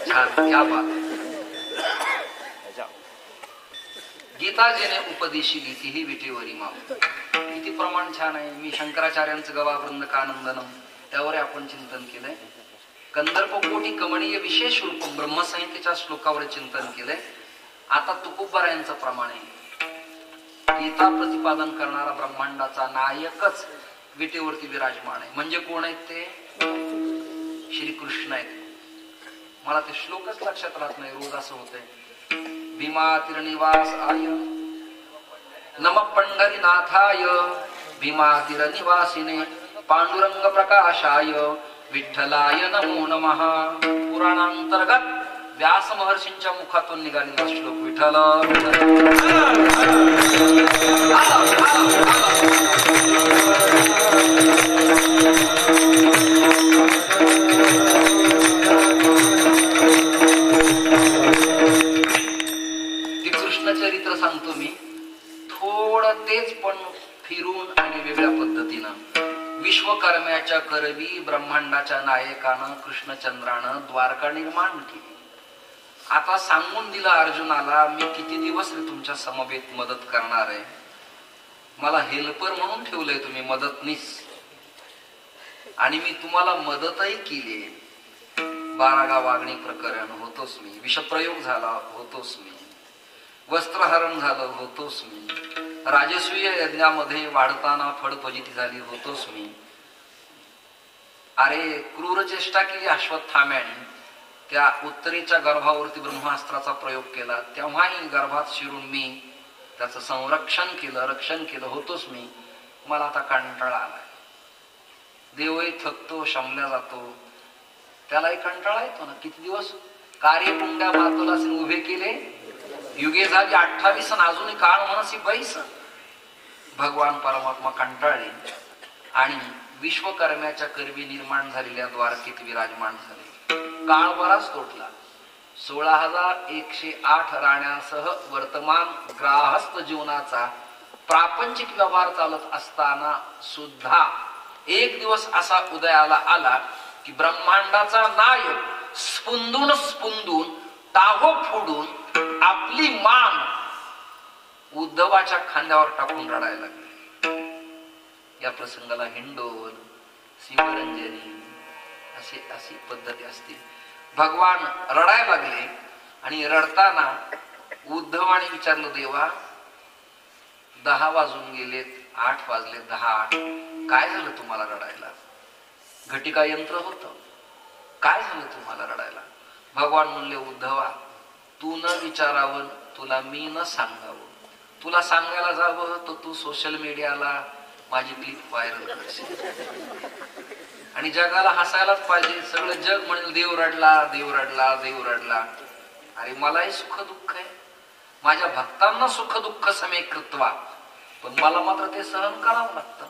छान, क्या बात. गीताजीने उपदेशी गीती ही विटेवरी माव. किती प्रमाण छान आहे. मी शंकराचार्यांचं गवा वृंद कानंदनम त्यावर आपण चिंतन केलंय. कंदर्प कोटी कमणीय विशेष रूपम ब्रह्मसंहितेच्या श्लोकावर चिंतन केलंय. आता तुकोबारायांचं प्रमाण आहे. गीता प्रतिपादन करणारा ब्रह्मांडाचा नायकच विटेवरती विराजमान आहे. म्हणजे कोण आहेत ते? श्रीकृष्ण आहेत. मला ते श्लोकच लक्षात राहत नाही, रोज असं होतंय. भीमातीरनिवासाय नम पंढरीनाथाय भीमातीरनिवासिने पांडुरंग प्रकाशाय विठ्ठलाय नमो नमः. पुराणांतर्गत व्यास महर्षींच्या मुखातून निघालेला श्लोक. विठ्ठल ते कृष्ण चरित्र सांगतो मी थोडं, तेच पण फिरून आणि वेगळ्या पद्धतीनं. विश्वकर्म्याच्या करवी ब्रह्मांडाच्या नायकानं कृष्णचंद्रानं द्वारका निर्माण केली. आता सांगून दिलं अर्जुनाला, मी किती दिवस तुमच्या समवेत मदत करणार आहे. मला हेल्पर म्हणून ठेवलंय तुम्ही, मदतनीस. आणि मी तुम्हाला मदतही केली. 12 वागणी प्रकरण होतोच मी, विषप्रयोग झाला होतोच मी, वस्त्रहरण झालं होतोच मी, राजसूय यज्ञामध्ये वाढताना फळफजिती झाली होतोच मी. अरे क्रूर चेष्टा केली अश्वत्थाम्याने, त्या उत्तरेच्या गर्भावरती ब्रह्मास्त्राचा प्रयोग केला, तेव्हाही गर्भात शिरून मी त्याचं संरक्षण केलं, रक्षण केलं होतोच मी. मला आता कंटाळा आलाय. देवही थकतो, शमल्या जातो, त्यालाही कंटाळा येतो ना. किती दिवस कार्यकुंड्या मातोलास उभे केले, युगे झाली 28 अजूनही काळ मनसी बैस. भगवान परमात्मा कंटाळले आणि विश्वकर्म्याच्या करवी निर्माण झालेल्या द्वारकेत विराजमान झाले. काळ बराच तोटला. 16,108 राण्यांसह वर्तमान ग्राहस्थ जीवनाचा प्रापंचिक व्यवहार चालत असताना सुद्धा एक दिवस असा उदयाला आला की ब्रह्मांडाचा नायक स्पुंदून स्पुंदून टाहो फोडून आपली मान उद्धवाच्या खांद्यावर टाकून रडायला लागले. या प्रसंगाला हिंडोल, शिवरंजनी अशी पद्धती असते. भगवान रडायला लागले आणि रडताना उद्धवाने विचारलं, देवा 10 वाजून गेलेत, 8 वाजले, 10-8, काय झालं तुम्हाला रडायला? घटिका यंत्र होतं, काय झालं तुम्हाला रडायला? भगवान म्हणले, उद्धवा तू न विचारावं, तुला मी न सांगावं. तुला सांगायला जावं तर तू सोशल मीडियाला माझी क्लिप व्हायरल करशील आणि जगाला हसायलाच पाहिजे. सगळं जग म्हणेल देव रडला, देव रडला, देव रडला. अरे मलाही सुख दुःख आहे, माझ्या भक्तांना सुख दुःख समेकृत्वा, पण मला मात्र ते सहन करावं लागतं.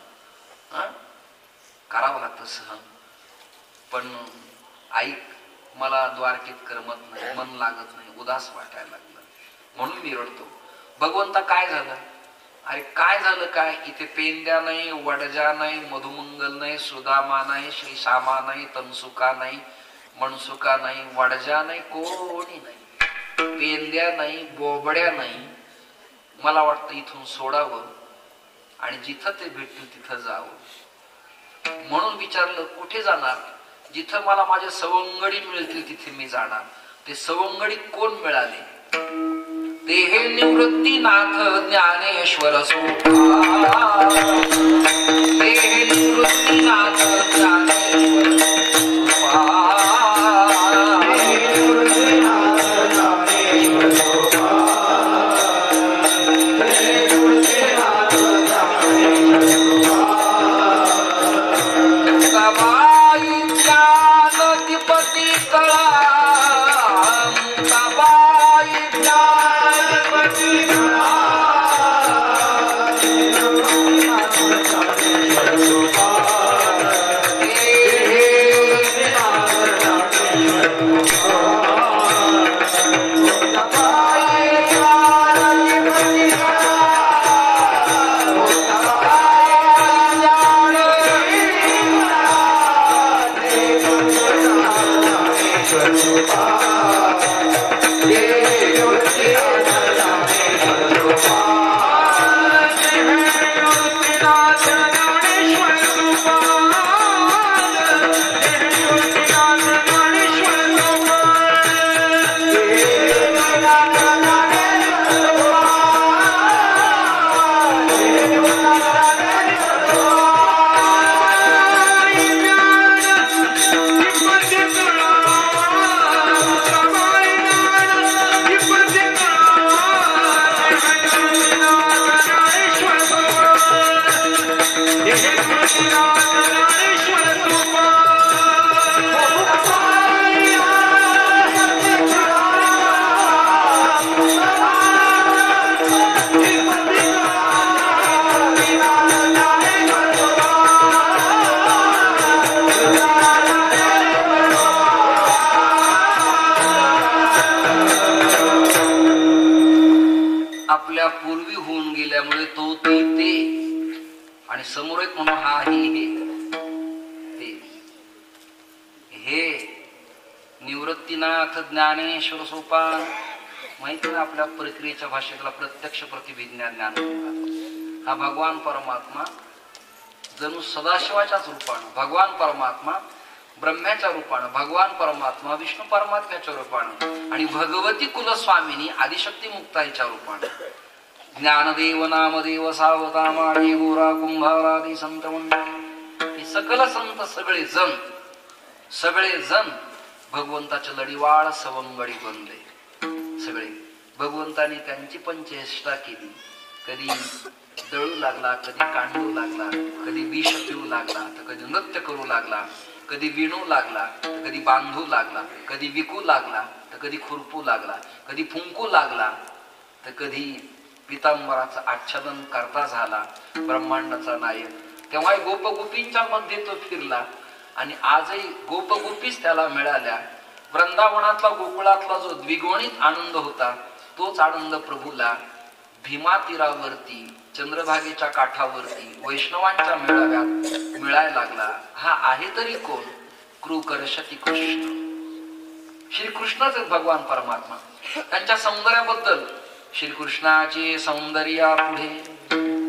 करावं लागतं सहन. पण ऐक, मला द्वारकेत करमत नाही, मन लागत नाही, उदास वाटायला लागलं, म्हणून मी रडतो. भगवंता काय झालं? अरे काय झालं काय? इथे पेंद्या नाही, वडजा नाही, मधुमंगल नाही, सुदामा नाही, श्री श्यामा नाही, तनसुका नाही, मनसुका नाही, वडजा नाही, कोणी नाही, पेंद्या नाही, बोबड्या नाही. मला वाटतं इथून सोडावं आणि जिथं ते भेटतील तिथं जावं. म्हणून विचारलं, कुठे जाणार? जिथं मला माझे सवंगडी मिळतील तिथे मी जाणार. ते सवंगडी कोण मिळाले? ते हे निवृत्तीनाथ ज्ञानेश्वर सोपा. ते हे निवृत्तीनाथ ज्ञानेश्वर सोपा. आपल्या पूर्वी होऊन गेल्यामुळे तो ते आणि समोर एक म्हणून हा हे हे निवृत्तीनाथ ज्ञानेश्वर सोपान माहिती ना आपल्या प्रक्रियेच्या भाषेतला प्रत्यक्ष प्रतिभिज्ञान ज्ञान. हा भगवान परमात्मा जणू सदाशिवाच्याच रूपानं, भगवान परमात्मा ब्रह्म्याच्या रूपानं, भगवान परमात्मा विष्णू परमात्म्याच्या रूपानं आणि भगवती कुलस्वामिनी आदिशक्ती मुक्ताईच्या रूपानं. ज्ञानदेव नामदेव सावतामाळी गोरा कुंभारादी संत मंडळी हे सकल संत सगळे जण भगवंताच्या लढीवाळ सवंगडी बनले. सगळे भगवंताने त्यांची पण चेष्टा केली. कधी दळू लागला, कधी कांडू लागला, कधी विष पिऊ लागला, तर कधी नृत्य करू लागला, कधी विणू लागला, तर कधी बांधू लागला, कधी विकू लागला, तर कधी खुरपू लागला, कधी फुंकू लागला, तर कधी पितांबराचं आच्छादन करता झाला. ब्रह्मांडाचा नायक तेव्हा गोपगोपींच्या मध्ये तो फिरला आणि आजही गोपगोपीच त्याला मिळाल्या. वृंदावनातला गोकुळातला जो द्विगुणित आनंद होता तोच आनंद प्रभूला भीमा तीरावरती चंद्रभागेच्या काठावरती वैष्णवांच्या मेळाव्यात मिळायला लागला. हा आहे तरी कोण? कृकर्षती कृष्ण. श्रीकृष्णच आहेत भगवान परमात्मा. त्यांच्या सौंदर्याबद्दल श्रीकृष्णाचे सौंदर्या पुढे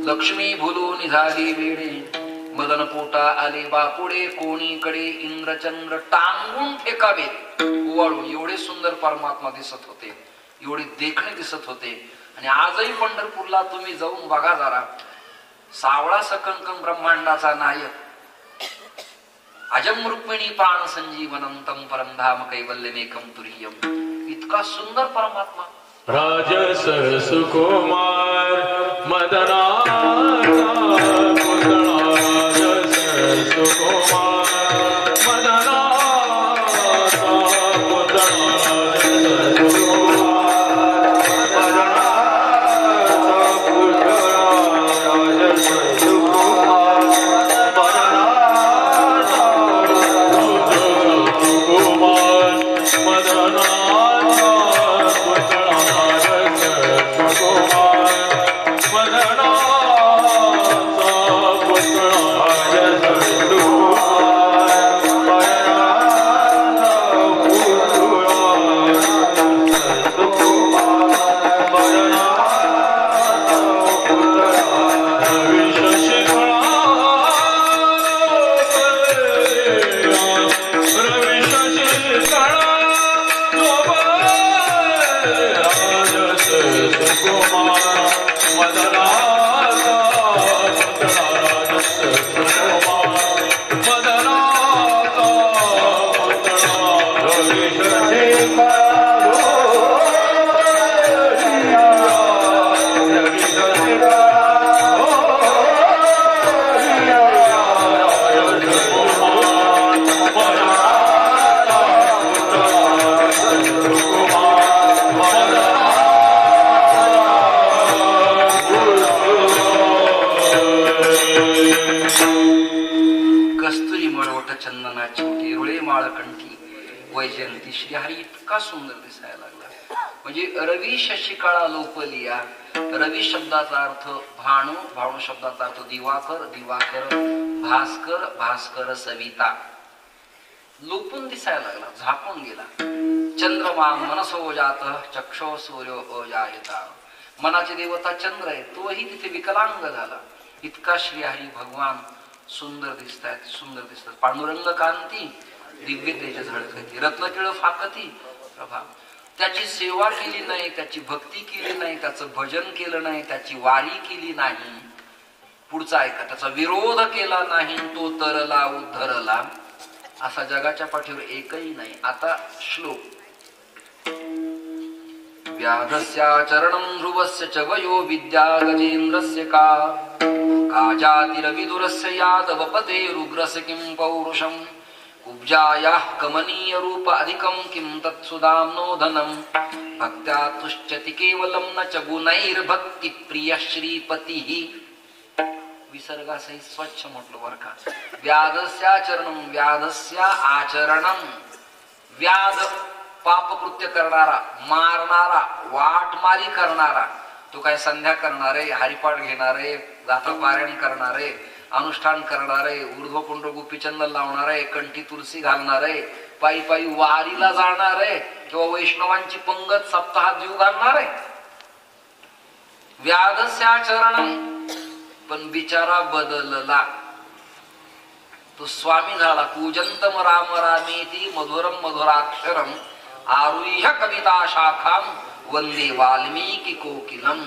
लक्ष्मी भुलो निघाली वेडे मदन पोटा आले बापुडे कोणीकडे इंद्रचंद्र टांगून फेकावे ओवाळून. एवढे सुंदर परमात्मा दिसत होते, एवढे देखणे दिसत होते. आणि आजही पंढरपूरला तुम्ही जाऊन बघा जरा, सावळा सकंकन ब्रह्मांडाचा नायक अजम रुक्मिणी प्राण संजीवनंतम परमधाम कैवल्यमेकम तुरीयम. इतका सुंदर परमात्मा. राजस सुकुमार मदना सुकुमार मदना वैजयंती श्रीहरी इतका सुंदर दिसायला लागला. म्हणजे रवी शशिकाळा लोपलिया. रवी शब्दाचा अर्थ भाणू, भाणू शब्दाचा अर्थ दिवाकर, दिवाकर भास्कर, भास्कर सविता. लोपून दिसायला लागला, झाकून गेला. चंद्रमा मनसो जात चक्षो सूर्यो अजायता. मनाचे देवता चंद्र आहे, तोही तिथे विकलांग झाला. इतका श्रीहरी भगवान सुंदर दिसतात, सुंदर दिसतात. पांडुरंग कांती दिव्य तेज झळकती, रत्नटिळ फाकती प्रभा. त्याची सेवा केली नाही, त्याची भक्ती केली नाही, त्याचं भजन केलं नाही, त्याची वारी केली नाही. पुढचा ऐका, त्याचा विरोध केला नाही, तो तरला उद्धरला. असा जगाच्या पाठीवर एकही नाही. आता श्लोक. व्याधस्या चरणं ध्रुवस्य च वयो विद्या गजेंद्रस्य का काजातिरविदुरस्य यादवपते रुग्रस्य किं पौरुषम् कुब्जायाः कमनीय रूप अधिकं किं तत्सुदाम्नोदनम् भक्त्या तुष्यति केवलं न च गुणैर्भक्ति प्रिय श्रीपतिः. विसर्गासहित स्वच्छ म्हटलं बर का. व्याधस्याचरणम व्याधस्य आचरणम. व्याध पापकृत्य करणारा, मारणारा, वाटमारी करणारा, तो काय संध्या करणारे, हरिपाठ घेणारे, गाथा पारायण करणारे, अनुष्ठान करणारे, ऊर्ध्वपुंड गोपीचंद लावणारे, कंठी तुलसी घालणारे, पायी पायी वारीला जाणारे किंवा वैष्णवांची पंगत सप्ताहात जीव घालणारे. व्याधस्याचरणम. पण बिचारा बदलला, तो स्वामी झाला. पूजंतम राम रामेति मधुरम मधुराक्षरम आरुह्य कविता शाखाम वंदे वाल्मीकी कोकिलम.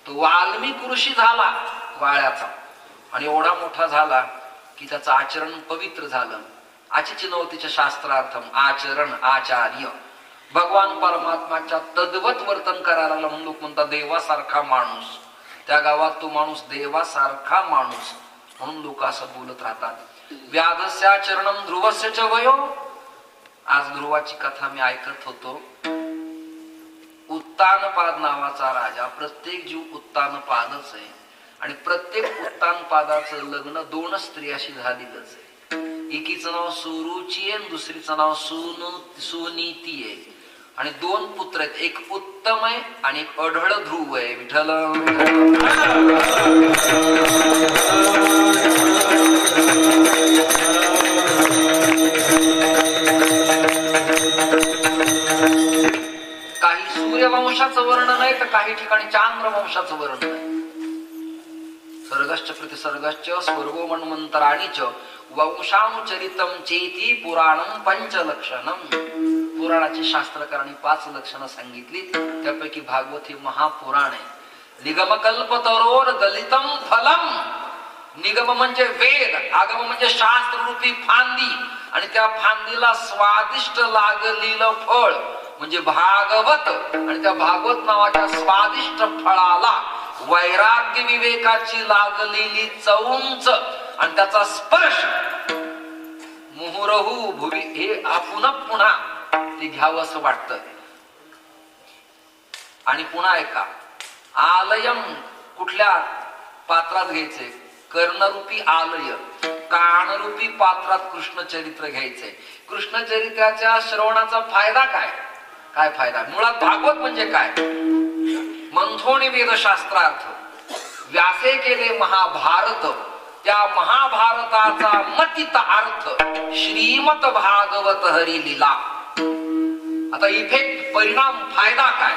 तो वाल्मीकी ऋषी झाला वाळ्याचा, आणि एवढा मोठा झाला की त्याचं आचरण पवित्र झालं. आचिचिनवतीच्या शास्त्रार्थम आचरण आचार्य. भगवान परमात्माच्या तद्वत वर्तन करायला म्हणून लोक म्हणतात देवासारखा माणूस. त्या गावात तो माणूस देवासारखा माणूस म्हणून लोक असं बोलत राहतात. व्याधस्याचरणम ध्रुवस्य च वयो. आज ध्रुवाची कथा मी ऐकत होतो. उत्तानपाद नावाचा राजा. प्रत्येक जीव उत्तानपादच आहे आणि प्रत्येक उत्तानपादाचं लग्न 2 स्त्रियाशी झालेलंच आहे. एकीचं नाव सुरुची आहे, दुसरीचं नाव सुनीती आहे, आणि 2 पुत्र आहेत. एक उत्तम आहे आणि एक अढळ ध्रुव आहे. विठ्ठल काही सूर्यवंशाचं वर्णन आहे तर काही ठिकाणी चांद्रवंशाचं वर्णन आहे. सर्गश्च प्रतिसर्गश्च स्वर्गो मन्वन्तराणि च वंशानुचरितम चेती पुराणम पंचलक्षणम. पुराणाची शास्त्रकारांनी 5 लक्षणं सांगितली, त्यापैकी भागवत हे महापुराण आहे. निगमकल्पतरोर गलितम फलम. निगम म्हणजे वेद, आगम म्हणजे शास्त्ररूपी फांदी, आणि त्या फांदीला स्वादिष्ट लागलेलं फळ म्हणजे भागवत. आणि त्या भागवत नावाच्या स्वादिष्ट फळाला वैराग्य विवेकाची लागलेली चौंच आणि त्याचा स्पर्श मुहुरहू भुवी हे आपण पुन्हा ते घ्यावं असं वाटतं. आणि पुन्हा ऐका, आलयम कुठल्या पात्रात घ्यायचे? कर्णरूपी आलय. कानरूपी पात्रात कृष्णचरित्र घ्यायचंय. कृष्णचरित्राच्या श्रवणाचा फायदा काय? काय फायदा? मुळात भागवत म्हणजे काय? मंथोणी वेदशास्त्रार्थ. व्यासे केले महाभारत. त्या महाभारताचा मतित अर्थ श्रीमत भागवत हरी लीला. आता इफेक्ट, परिणाम, फायदा काय?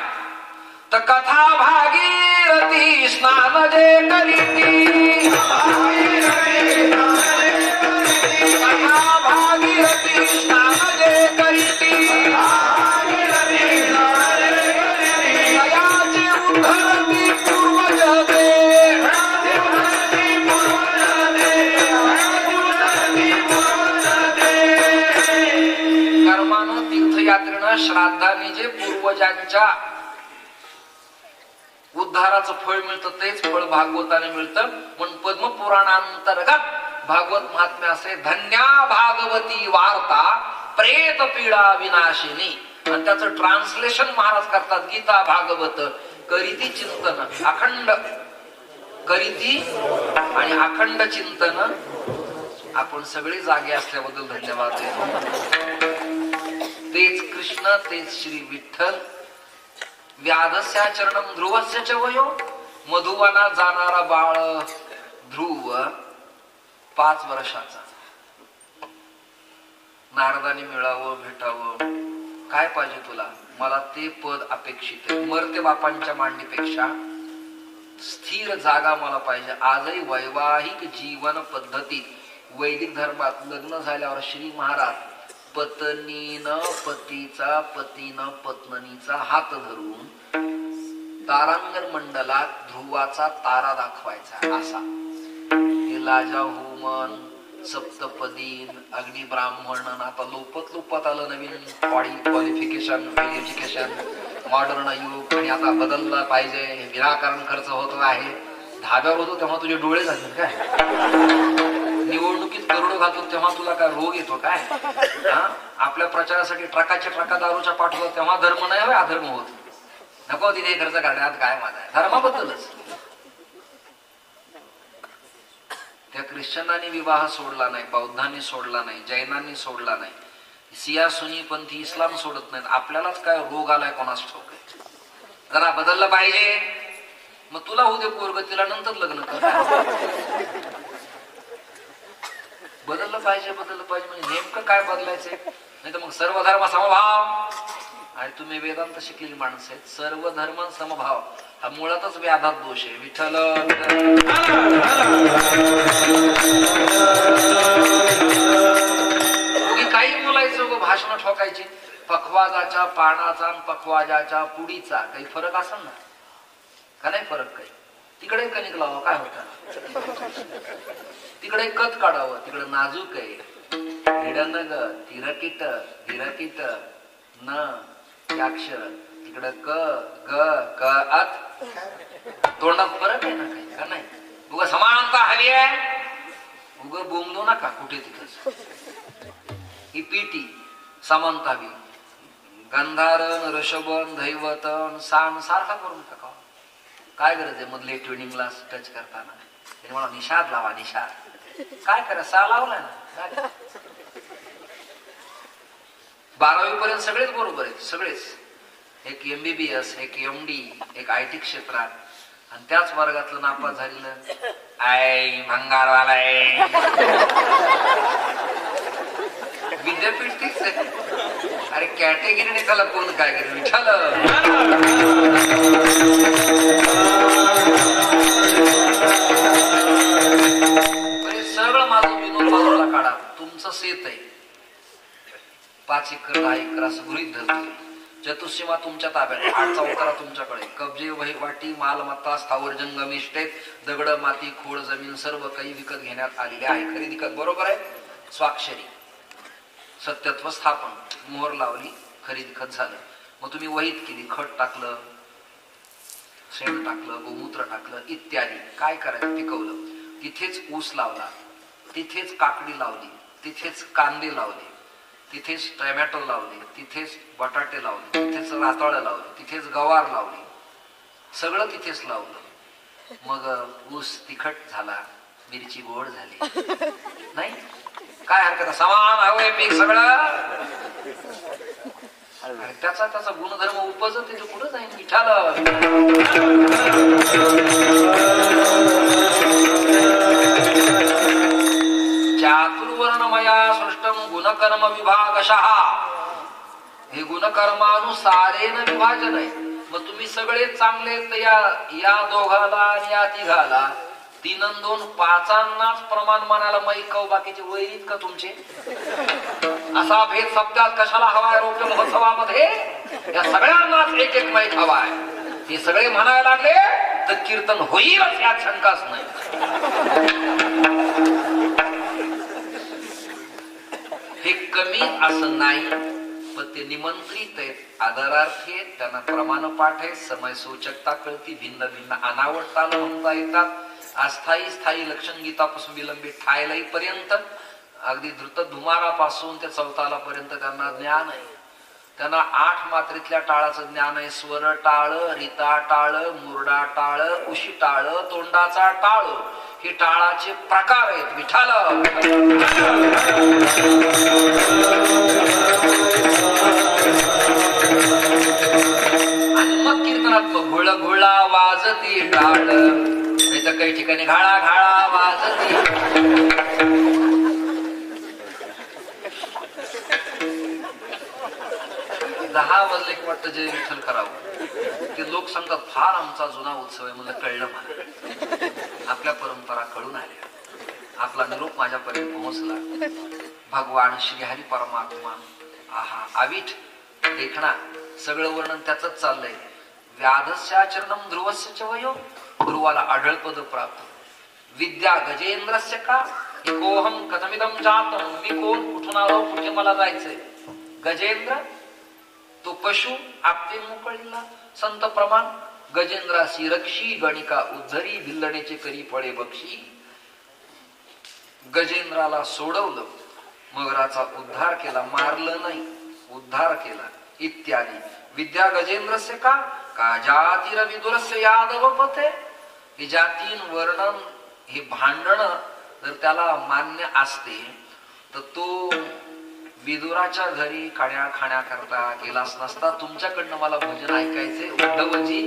तर कथा भागीरथी स्नान जे करीती. कथा भागीरथी स्नान जे करीती. दयाचे उद्धरती पूर्वज दे. कर्मानं तीर्थयात्रेनं श्राद्धाने जे पूर्वजांच्या उद्धाराचं फळ मिळतं तेच फळ भागवताने मिळतं. म्हणून पद्मपुराणांतर्गत भागवत महात्म्य असे धन्या भागवती वार्ता प्रेत पीडा विनाशिनी. आणि त्याचं ट्रान्सलेशन महाराज करतात. गीता भागवत करीती चिंतन अखंड करीती आणि अखंड चिंतन. आपण सगळे जागे असल्याबद्दल धन्यवाद. तेच कृष्ण, तेच श्री विठ्ठल. व्याधस्याचरणम ध्रुवस्य च वयो. मधुवनात जाणारा बाळ ध्रुव 5 वर्षाचा. नारदाने मिळावं, भेटावं. काय पाहिजे तुला? मला ते पद अपेक्षित आहे. मरते बापांच्या मांडीपेक्षा स्थिर जागा मला पाहिजे. आजही वैवाहिक जीवन पद्धतीत वैदिक धर्मात लग्न झाल्यावर श्री महाराज पत्नीनं पतीचा, पतीनं पत्नीचा हात धरून तारांगण मंडलात ध्रुवाचा तारा दाखवायचा. असा हे लाजा होमन, सप्तपदीन, अग्नि ब्राह्मण आता लोपत आलं. नवीन क्वालिफिकेशन, एज्युकेशन, मॉडर्न युग, आणि आता बदलला पाहिजे. विनाकारण खर्च होत आहे. धाब्यावर होतो तेव्हा तुझे डोळे झाले काय? निवडणुकीत करोडो घालतो तेव्हा तुला काय रोग येतो काय? आपल्या प्रचारासाठी ट्रकाच्या ट्रका दारूच्या पाठवतो तेव्हा धर्म नाही, अधर्म होत. नको तिथे खर्च करण्यात काय माझा आहे, धर्माबद्दलच. त्या ख्रिश्चनांनी विवाह सोडला नाही, बौद्धांनी सोडला नाही, जैनांनी सोडला नाही, सिया सुनी पंथी इस्लाम सोडत नाहीत. आपल्यालाच काय रोग आलाय कोणास ठाऊक. जरा बदललं पाहिजे. मग तुला होऊ दे पोरग, तिला नंतर लग्न कर. बदललं पाहिजे म्हणजे नेमकं काय बदलायचंय? नाही तर मग सर्व धर्म समभाव. आणि तुम्ही वेदांत शिकलेली माणसं आहेत. सर्व धर्म समभाव हा मुळातच व्याधात दोष आहे. विठ्ठल काही बोलायचं, भाषण ठोकायची. पखवाजाच्या पानाचा आणि पखवाजाच्या पुडीचा काही फरक असेल ना? का नाही फरक काही? तिकडे कणिक लावा काय होतं, तिकडे कत काढावं, तिकडे नाजूक आहे, हिडनग तिरकिट हिरकिट न अक्षर, तिकडे क ग क अत. तोंडात फरक आहे ना काही? का नाही? उगा समानता हवी आहे, उगा बोंबलो नका कुठे तिथंच. ही पीटी समानता हवी. गंधारण ऋषभन दैवतन सान सारखा करून टाका. काय गरज आहे मधले ट्युनिंगला टच करताना? त्याने मला निषाद लावा, निषाद काय करा, सा लावलाय ना. 12वी पर्यंत सगळेच बरोबर आहेत, सगळेच. एक MBBS, एक MD, एक IT क्षेत्रात. आणि त्याच वर्गातलं नापास झालेलं आय भंगारवाला आहे. विद्यापीठ तीच आहे. अरे कॅटेगरीने त्याला कोण काय करेल? विठ्ठल सगळं माझं विनोद बाजूला काढा. तुमचं शेत आहे, 5 एकर 10 एकर असं गृहीत धरतो. चतुष्सीमा तुमच्या ताब्यात, 8चा उतारा तुमच्याकडे. कब्जे वहिवाटी मालमत्ता स्थावर जंगम इस्टेट दगड माती खोड जमीन सर्व काही विकत घेण्यात आलेले आहे. खरेदी खत बरोबर आहे, स्वाक्षरी सत्यत्व स्थापन, मोहर लावली, खरेदी खत झालं. मग तुम्ही वहीत केली, खत टाकलं, शेण टाकलं, गोमूत्र टाकलं इत्यादी. काय करायचं? पिकवलं. तिथेच ऊस लावला, तिथेच काकडी लावली, तिथेच कांदे लावले, तिथेच टोमॅटो लावले, तिथेच बटाटे लावले, तिथेच राताळं लावले, तिथेच गवार लावली, सगळं तिथेच लावलं. मग ऊस तिखट झाला, मिरची गोड झाली. नाही काय हरकत, समान हवंय पीक सगळं. त्याचा गुणधर्म उपजत तिथे पुढे जाईल. विठ्ठल चातुर्वर्णमया सृष्टम गुणकर्म विभागशः. हे गुणकर्मानुसारेन विभाजन आहे. मग तुम्ही सगळे चांगले तर या दोघाला आणि या तिघाला 3 आणि 2 5 प्रमाण मानायला मैकव, बाकीचे वैरीत का तुमचे? असा भेद सप्त्यात कशाला हवाय? रौद्र महोत्सवामध्ये या सगळ्यांनाच एक एक मैक हवाय. हे सगळे म्हणायला लागले तर कीर्तन होईलच, यात शंकाच नाही. हे कमी असं नाही, पण ते निमंत्रित आहेत, आदरार्थी आहेत, त्यांना प्रमाण पाठ आहे, समय सूचकता कळती, भिन्न भिन्न अनावडताला म्हणता येतात. अस्थायी स्थायी लक्षण गीतापासून विलंबित ठायलाई पर्यंत, अगदी द्रुत धुमारापासून ते चौताला पर्यंत त्यांना ज्ञान आहे. त्यांना 8 मात्रेतल्या टाळाचं ज्ञान आहे. स्वर टाळ, रिता टाळ, मुरडा टाळ, उशी टाळ, तोंडाचा टाळ, हे टाळाचे प्रकार आहेत. विठ्ठल आणि मग कीर्तनात घोळ घोळा वाजती टाळ, नाही तर काही ठिकाणी घाळा घाळा वाजती. 10 वाजले की वाटतं जे विठ्ठल करावं. ते लोक सांगतात फार आमचा जुना उत्सव आहे. मला कळलं, मला आपल्या परंपरा कळून आल्या, आपला निरोप माझ्यापर्यंत पोहोचला. भगवान श्रीहरी परमात्मा आहा अविठ देखणा, सगळं वर्णन त्याच चाललंय. व्याधस्याचरणम ध्रुवस्य च वयो, ध्रुवाला आढळपद प्राप्त. विद्या गजेंद्रस्य का एकोहम कथमिदम जातम, मी कोण, कुठून आलो, कुठे मला जायचंय. गजेंद्र तो पशु आपटे मोकळीला संत प्रमाण, गजेंद्रासी रक्षी गणिका उद्धरी भिल्लणेचे करी पळे बक्षी. गजेंद्राला सोडवलं, मगराचा उद्धार केला, मारलं नाही, उद्धार केला इत्यादी. विद्या गजेंद्रस्य का जातीर विदुरस्य यादव पथे. हे जातीन वर्णन हे भांडण जर त्याला मान्य असते तर तो विदुराच्या घरी खाण्या करता गेलाच नसता. तुमच्याकडनं मला भजन ऐकायचे. उद्धवजी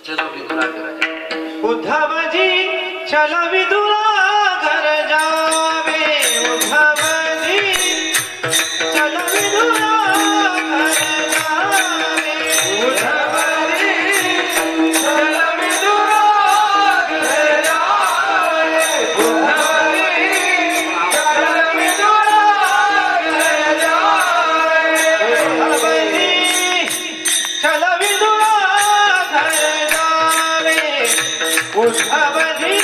चलो विदुरा घर जावे. उद्धवजी चलो विदुरा घर जावे. उद्धवजी चलो विदुरा घर जावे. उद्धवजी चलो विदुरा घर जावे. उद्धवजी चलो विदुरा घर जावे. उद्धवजी चलो विदुरा घर जावे. उद्धवजी चलो विदुरा घर जावे. उद्धवजी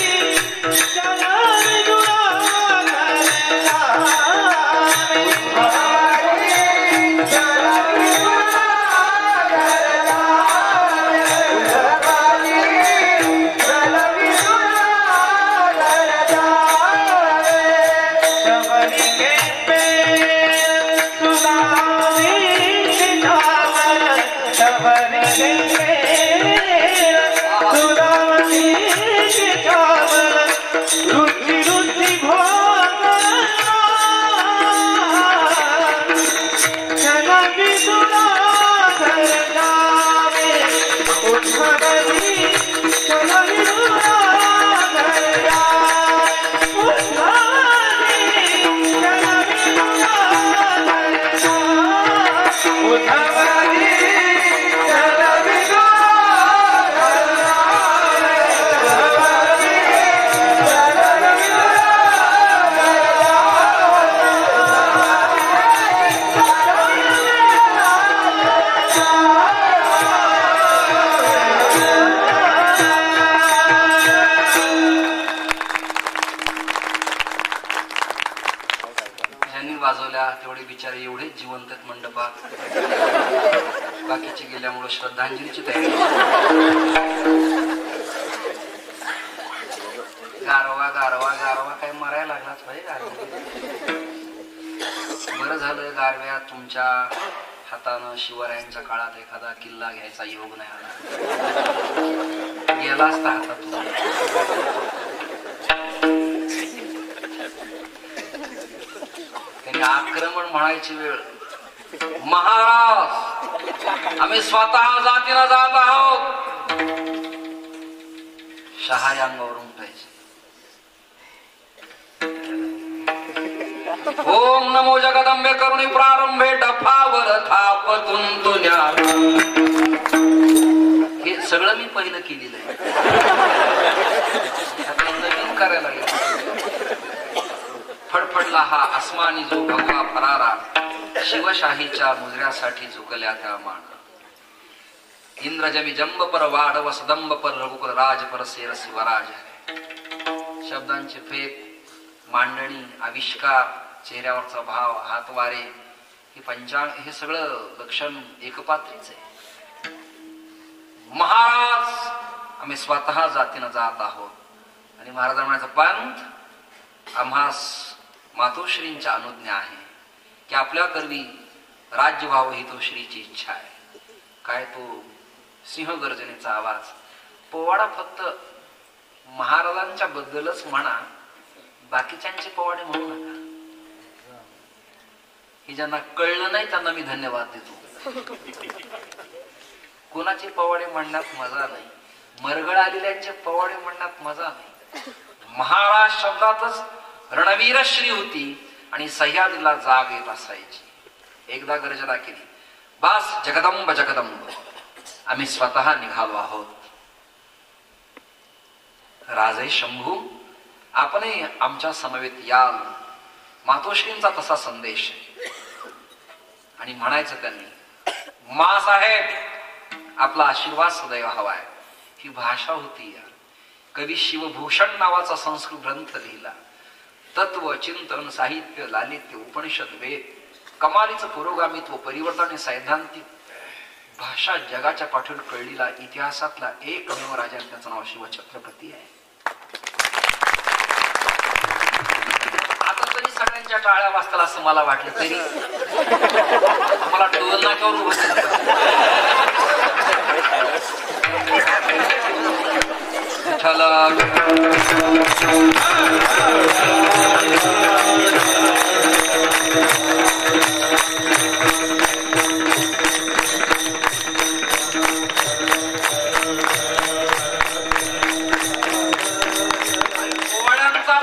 चलो विदुरा घर जावे. उद्धवजी चलो विदुरा घर जावे. शबरी के पेर सुदामी सितावर. शबरी के पेर सुदामी सितावर. रुद्धि रुद्धि भोगला चलो विदुरा घर जावे. उद्धवजी चलो विदुरा घर जावे. उद्धवजी चलो विदुरा घर जावे. उद्धवजी चलो विदुरा घर जावे. उद्धवजी चलो विदुरा ज्यांनी वाजवल्या तेवढे बिचारे एवढेच जिवंत आहेत मंडपात. बाकीचे गेल्यामुळे श्रद्धांजलीची तयारी. गारवा गारवा गारवा काय मरायला लागलाच भाई. गारवा बरं झालं गारव्या तुमच्या हातानं शिवरायांच्या काळात एखादा किल्ला घ्यायचा योग नाही आला. गेला असता हातातून. त्यांनी आक्रमण म्हणायची वेळ. महाराज आम्ही स्वतः जातीनं जात आहोत. शहारी अंगावर उठायचे. ओम नमो जगदंबे करुणी प्रारंभे डफावर थापतून तुन्या. हे सगळं मी पहिलं केलेलं आहे. आता नवीन करायला लागेल. फडफडला हा आसमानी जो भगवा फरारा. शिवशाहीच्या मुजऱ्यासाठी झुकल्या त्या मान. इंद्रजमी जंब पर वाढव सदंब पर रघुकुल राज पर सेर शिवराज. शब्दांचे फेक, मांडणी, आविष्कार, चेहऱ्यावरचा भाव, हातवारे, हे पंचांग, हे सगळं लक्षण एकपात्रीच आहे. महाराज आम्ही स्वतः जातीनं जात आहोत. आणि महाराज म्हणायचं पंथ आम्हास मातोश्रींच्या अनुज्ञा आहे की आपल्या करवी राज्य व्हावं ही तो श्रीची इच्छा आहे. काय तो सिंह गर्जनेचा आवाज. पोवाडा फक्त महाराजांच्या बद्दलच म्हणा, बाकीच्यांचे पोवाडे म्हणू नका. हे ज्यांना कळलं नाही त्यांना मी धन्यवाद देतो. कोणाचे पोवाडे म्हणण्यात मजा नाही, मरगळ आलेल्यांचे पोवाडे म्हणण्यात मजा नाही. महाराज शब्दातच रणवीर श्री होती आणि सह्याद्रीला जाग येत असायची. एकदा गर्जना केली, बास जगदंब जगदंब, आम्ही स्वतः निघालो आहोत. राजे शंभू आपणही आमच्या समवेत याल. मातोश्रींचा तसा संदेश आणि म्हणायचं त्यांनी, मा साहेब आपला आशीर्वाद सदैव हवाय. ही भाषा होती यार. कवी शिवभूषण नावाचा संस्कृत ग्रंथ लिहिला. तत्व, चिंतन, साहित्य, लालित्य, उपनिषद, वेद, कमालीचं पुरोगामित्व, परिवर्तन आणि सैद्धांतिक भाषा जगाच्या पाठीवर कळलेला इतिहासातला एकमेव राजा, त्याचं नाव शिवछत्रपती आहे. आता तरी सगळ्यांच्या टाळ्या वाजताल असं मला वाटलं, तरी मला टोल नाक्यावर उभं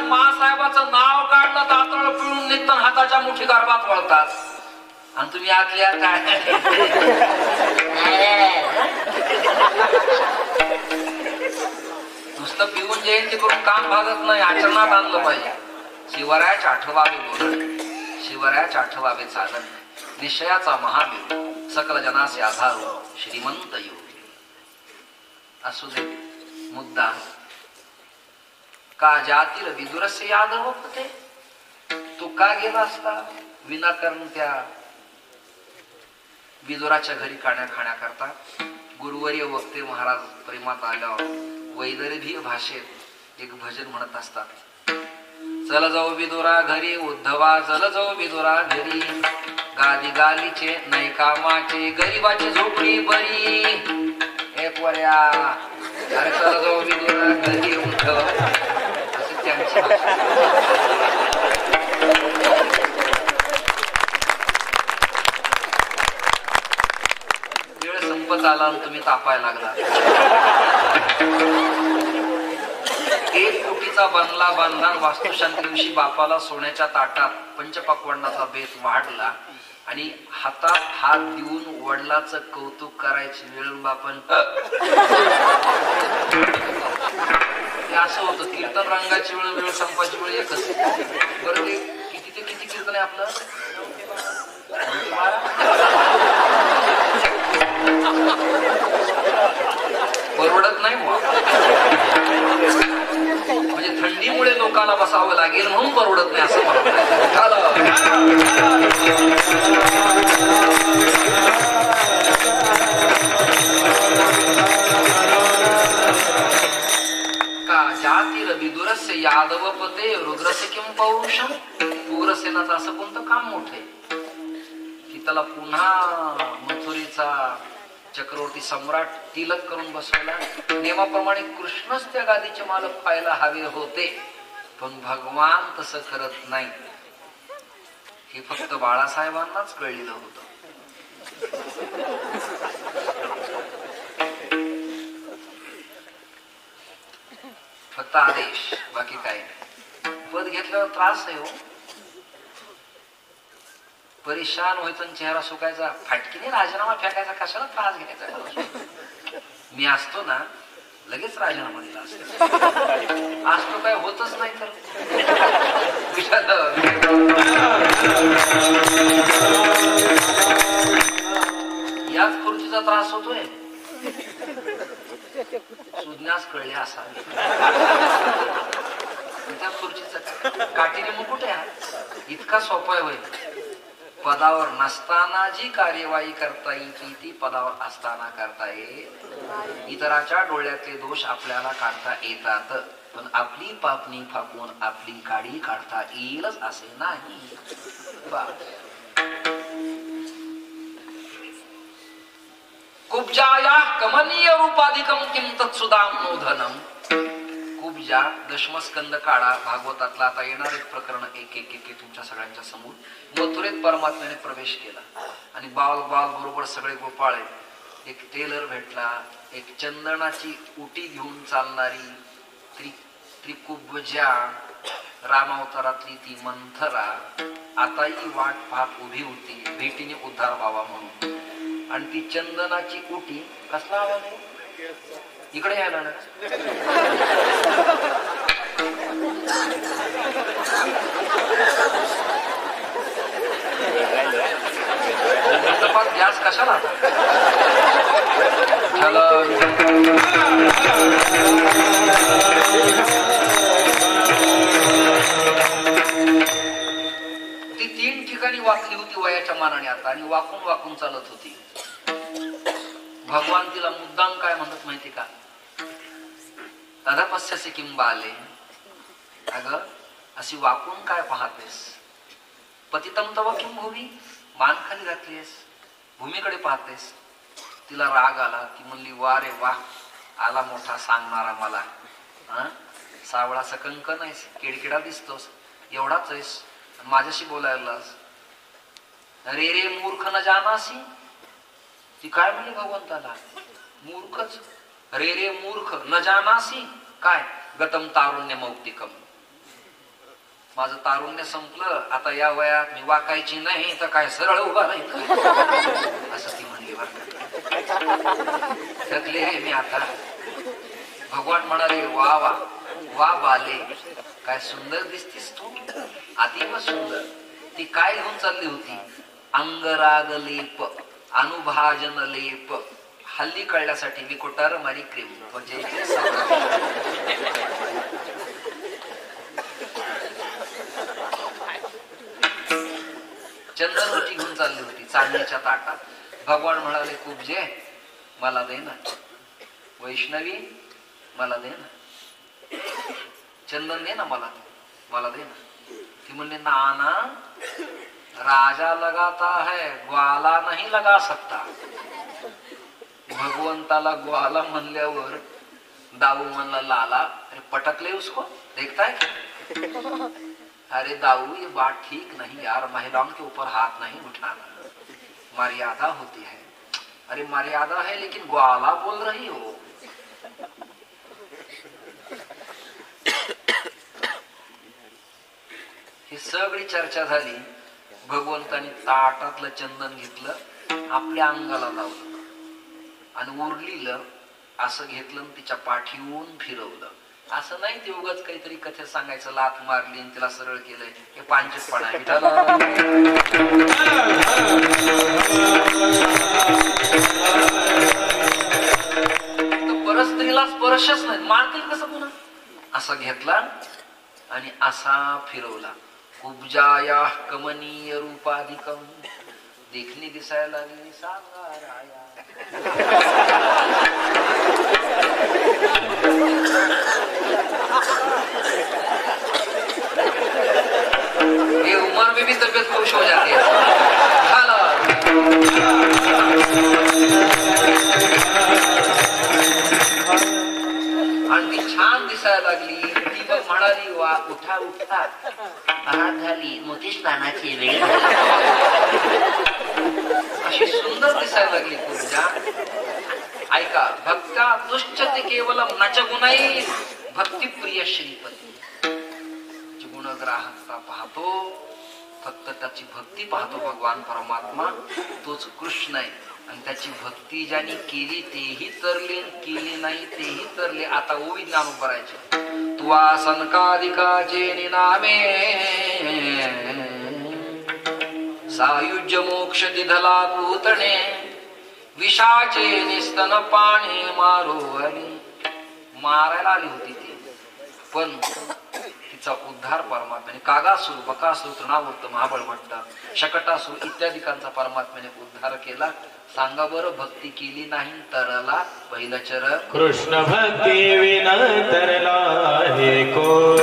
मासाहेबाचं नाव काढलं, दातळ पिळून निघतं, हाताच्या मुठी गर्भात वळतात, आणि तुम्ही आतल्या काय नुसतं पिऊन जयंती करून काम भागत नाही, आचरणात आणलं पाहिजे. शिवरायाच्या आठवावे बोल, शिवरायाच्या आठवावे चालन, निश्चयाचा महादेव, सकल जनासे आधार, श्रीमंत योगी. असू दे मुद्दा. का जातील विदुरस्य यादव होते, तो का गेला असता विनाकारण त्या विदुराच्या घरी काण्या खाण्याकरता. गुरुवर्य वक्ते महाराज प्रेमात आल्यावर वैदर्भी भाषेत एक भजन म्हणत असतात. चल जाऊ विदुरा घरी उद्धवा, चल जाऊ विदुरा घरी, गादी गालीचे नाही कामाचे, गरीबाची झोपडी बरी. एक वर्या अरे चल जाऊ विदुरा घरी उद्धव, असे त्यांची वेळ संपत आला आणि तुम्ही तापायला लागला. 1 कोटीचा बंगला बांधला, वास्तुशांती दिवशी बापाला सोन्याच्या ताटात पंचपक्वान्नाचा बेत वाढला आणि हातात हात देऊन वडिलाचं कौतुक करायची वेळ बापन. ते असं होतं, कीर्तन रंगाची वेळ, वेळ संपायची वेळ एकच. बरं ते किती ते किती कीर्तन आहे आपलं, परवडत नाही म्हणजे थंडीमुळे लोकांना बसावं लागेल म्हणून परवडत नाही असं मला का जातील विदुरस्य यादवपते रुद्रस्य किम पौरुषम. उग्रसेनाचं असं कोणतं काम मोठे की त्याला पुन्हा मथुरेचा चक्रवर्ती सम्राट तिलक करून बसवला. नेमाप्रमाणे कृष्णच त्या गादीचे मालक व्हायला हवे होते, पण भगवान तसं करत नाही. हे फक्त बाळासाहेबांनाच कळलेलं होतं. फक्त आदेश, बाकी काय नाही. पद घेतल्यावर त्रास आहे हो, परेशान व्हायचं, चेहरा सुकायचा, फाटकीने राजीनामा फेकायचा, कशाला त्रास घ्यायचा. मी असतो ना लगेच राजीनामा दिला असतो. असतो काय होतच नाही तर याच खुर्चीचा त्रास होतोय, सुज्ञास कळले असा. त्या खुर्चीचा काठीने मुकुट आहे, इतका सोपा होय. पदावर नसताना जी कार्यवाही करता येईल ती पदावर असताना करता येईल. इतराच्या डोळ्यातले दोष आपल्याला काढता येतात, पण आपली पापणी फाकून आपली काडी काढता येईलच असे नाही. कुब्जाया कमनीय रूपाधिकम किम तत्सुदाम नोधनम. कुब्जा दशमस्कंद काळा भागवतातला आता येणार एक प्रकरण एक एक एक तुमच्या सगळ्यांच्या समोर. मथुरेत परमात्म्याने प्रवेश केला आणि बाल बाल बरोबर सगळे गोपाळे. एक टेलर भेटला, एक चंदनाची उटी घेऊन चालणारी त्रिकुब्जा, रामावतारातली ती मंथरा आताही वाट पाहत उभी होती भेटीने उद्धार व्हावा म्हणून. आणि ती चंदनाची उटी, कसला आवाज आहे इकडे यायला ना, गॅस कशाला ती 3 ठिकाणी वाकली होती वयाच्या मानाने आता, आणि वाकून वाकून चालत होती. भगवान तिला मुद्दाम काय म्हणत माहिती का? तदपस्यसे किं बाले, अगं अशी वाकून काय पाहतेस? पतितम तव किं भूमी, मान खाली घातलीस, भूमीकडे पाहतेस. तिला राग आला. ती म्हणली वा रे वा, आला मोठा सांगणारा मला. सावळा सकंक नाहीस, किडकिडा दिसतोस, एवढाच आहेस, माझ्याशी बोलायलास. रे रे मूर्ख न जानासी. ती काय म्हणली भगवंताला? मूर्खच. रे रे मूर्ख न जानासी काय? गतम तारुण्य मौक्तिकम. माझं तारुण्य संपलं, आता या वयात मी वाकायची नाही तर काय सरळ उभा नाही असं ती म्हणली. थकले मी आता. भगवान म्हणाले वा वा वा बाले, काय सुंदर दिसतीस तू, अतिव सुंदर. ती काय घेऊन चालली होती? अंगराग लेप, अनुभाजन लेप, हल्ली कळण्यासाठी विकोटार मारी क्रीम, म्हणजे चंदनवटी घेऊन चालली होती चांदण्याच्या ताटात. भगवान म्हणाले कुबजे मला दे ना, वैष्णवी मला दे ना, चंदन दे ना मला, मला दे ना. ती म्हणले नाना, राजा लगाता है, ग्वाला नहीं लगा सकता. भगवंताला ग्वाला म्हणल्यावर दाऊ म्हणला लाला, अरे पटकले उसको, देखता है? अरे दाऊ ये बात ठीक नहीं यार, महिलाओं के ऊपर हाथ नहीं उठाना, मर्यादा होती है. अरे मर्यादा है लेकिन ग्वाला बोल रही हो. ही सगळी चर्चा झाली. भगवंताने ताटातलं चंदन घेतलं, आपल्या अंगाला लावलं आणि उरलीलं असं घेतलं आणि तिच्या पाठीवून फिरवलं. असं नाही ते उगाच काहीतरी कथे सांगायचं, लाथ मारली आणि तिला सरळ केलंय, हे पांचटपणा आहे. परस्त्रीला स्पर्शच नाही, मारतील कसं पुन्हा? असा घेतला आणि असा फिरवला. कुब्जाया कमनीय रूपाधिकम, देखणी दिसायला लागली सांगा राया. ये उम्र में भी तबीयत खुश हो जाती है. आणि ती छान दिसायला लागली. ती मग म्हणाली वा उठा उठा, आहात झाली मोठी स्नानाची वेळ. अशी सुंदर दिसायला लागली पूजा. ऐका, भक्ता तुष्यते केवलम नच गुणाई, भक्ती प्रिय श्रीपती. गुणग्राहकता पाहतो, फक्त त्याची भक्ती पाहतो भगवान परमात्मा, तोच कृष्ण आहे. आणि त्याची भक्ती ज्यांनी केली तेही तरले, केली नाही तेही तरले. आता ओवी ज्ञान करायचे. तुवा सनकादिकाचे नामे सायुज्य मोक्ष दिधला पूतणे, विषाचे निस्तन पाणी मारो. मारायला आली होती ती, पण तिचा उद्धार परमात्म्याने, कागासूर, बकासूर, तृणावर्त, महाबळभट्ट, शकटासूर इत्यादिकांचा परमात्म्याने उद्धार केला. सांगा बरं, भक्ती केली नाही तरला पहिलं चरण. कृष्ण भक्ती विना तरला हे कोण,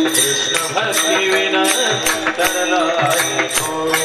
कृष्ण भक्ती विना तरला हे कोण.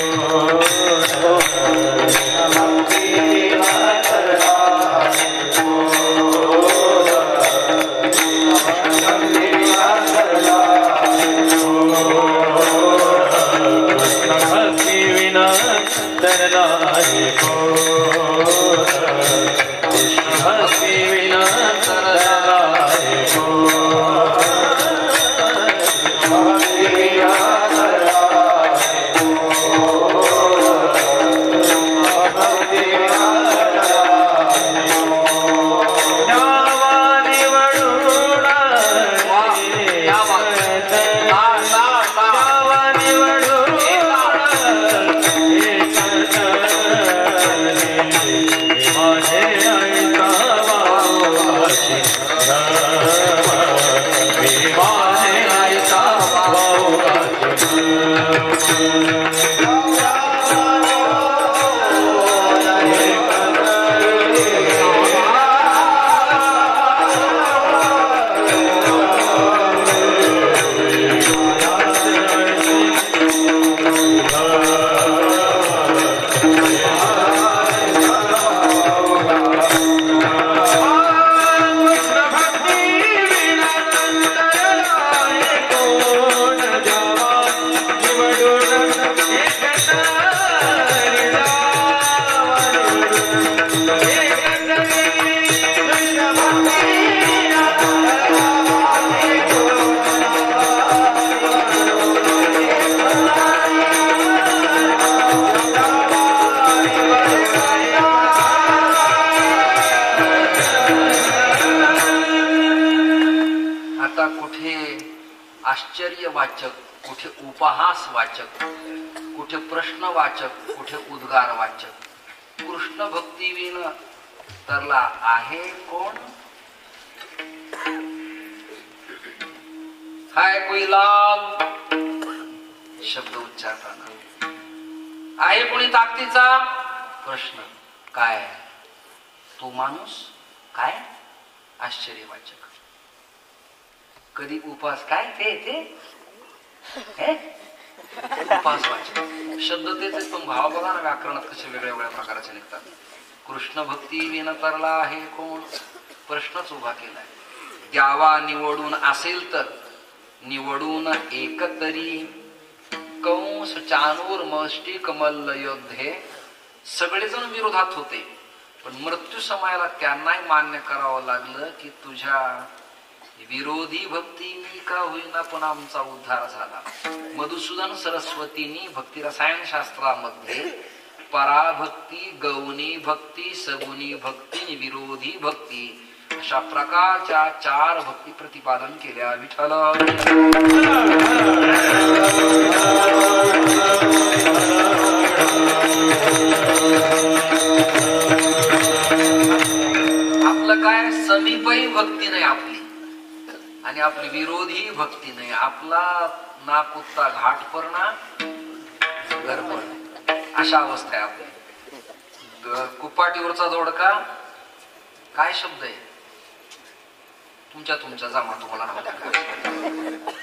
वाचक, कुठे उपहास वाचक, कुठे प्रश्न वाचक, कुठे उद्गार वाचक. कृष्ण भक्ती विन तरला आहे कोण? हाय कोई लाल शब्द उच्चारताना. आहे कोणी ताकदीचा? प्रश्न काय? तो माणूस काय? आश्चर्यवाचक. कधी उपास काय ते उपास वाचक शब्द तेच, पण भाव बघा ना व्याकरणात कसे वेगळ्या वेगळ्या प्रकारचे निघतात. कृष्ण भक्ती विन तरला आहे कोण? प्रश्नच उभा केलाय. द्यावा निवडून असेल तर निवडून एकतरी कंस चानूर मष्टिक मल्ल योद्धे. सगळेजण विरोधात होते, पण मृत्यू समयाला त्यांनाही मान्य करावं लागलं की तुझ्या विरोधी भक्तीनी का होईना पण आमचा उद्धार झाला. मधुसूदन सरस्वतींनी भक्ती रसायन शास्त्रामध्ये पराभक्ती, गौणी भक्ती, सगुणी भक्ती, विरोधी भक्ती अशा प्रकारच्या 4 भक्ती प्रतिपादन केल्या. विठ्ठल आपलं काय समीपही भक्ती नाही आपली आणि आपली विरोधी भक्ती नाही. आपला ना कुत्ता घाट पर ना गरबड अशा अवस्था आहे आपली. कुपाटीवरचा दोडका काय शब्द आहे? तुमच्या जामा तुम्हाला नव्हत्या का?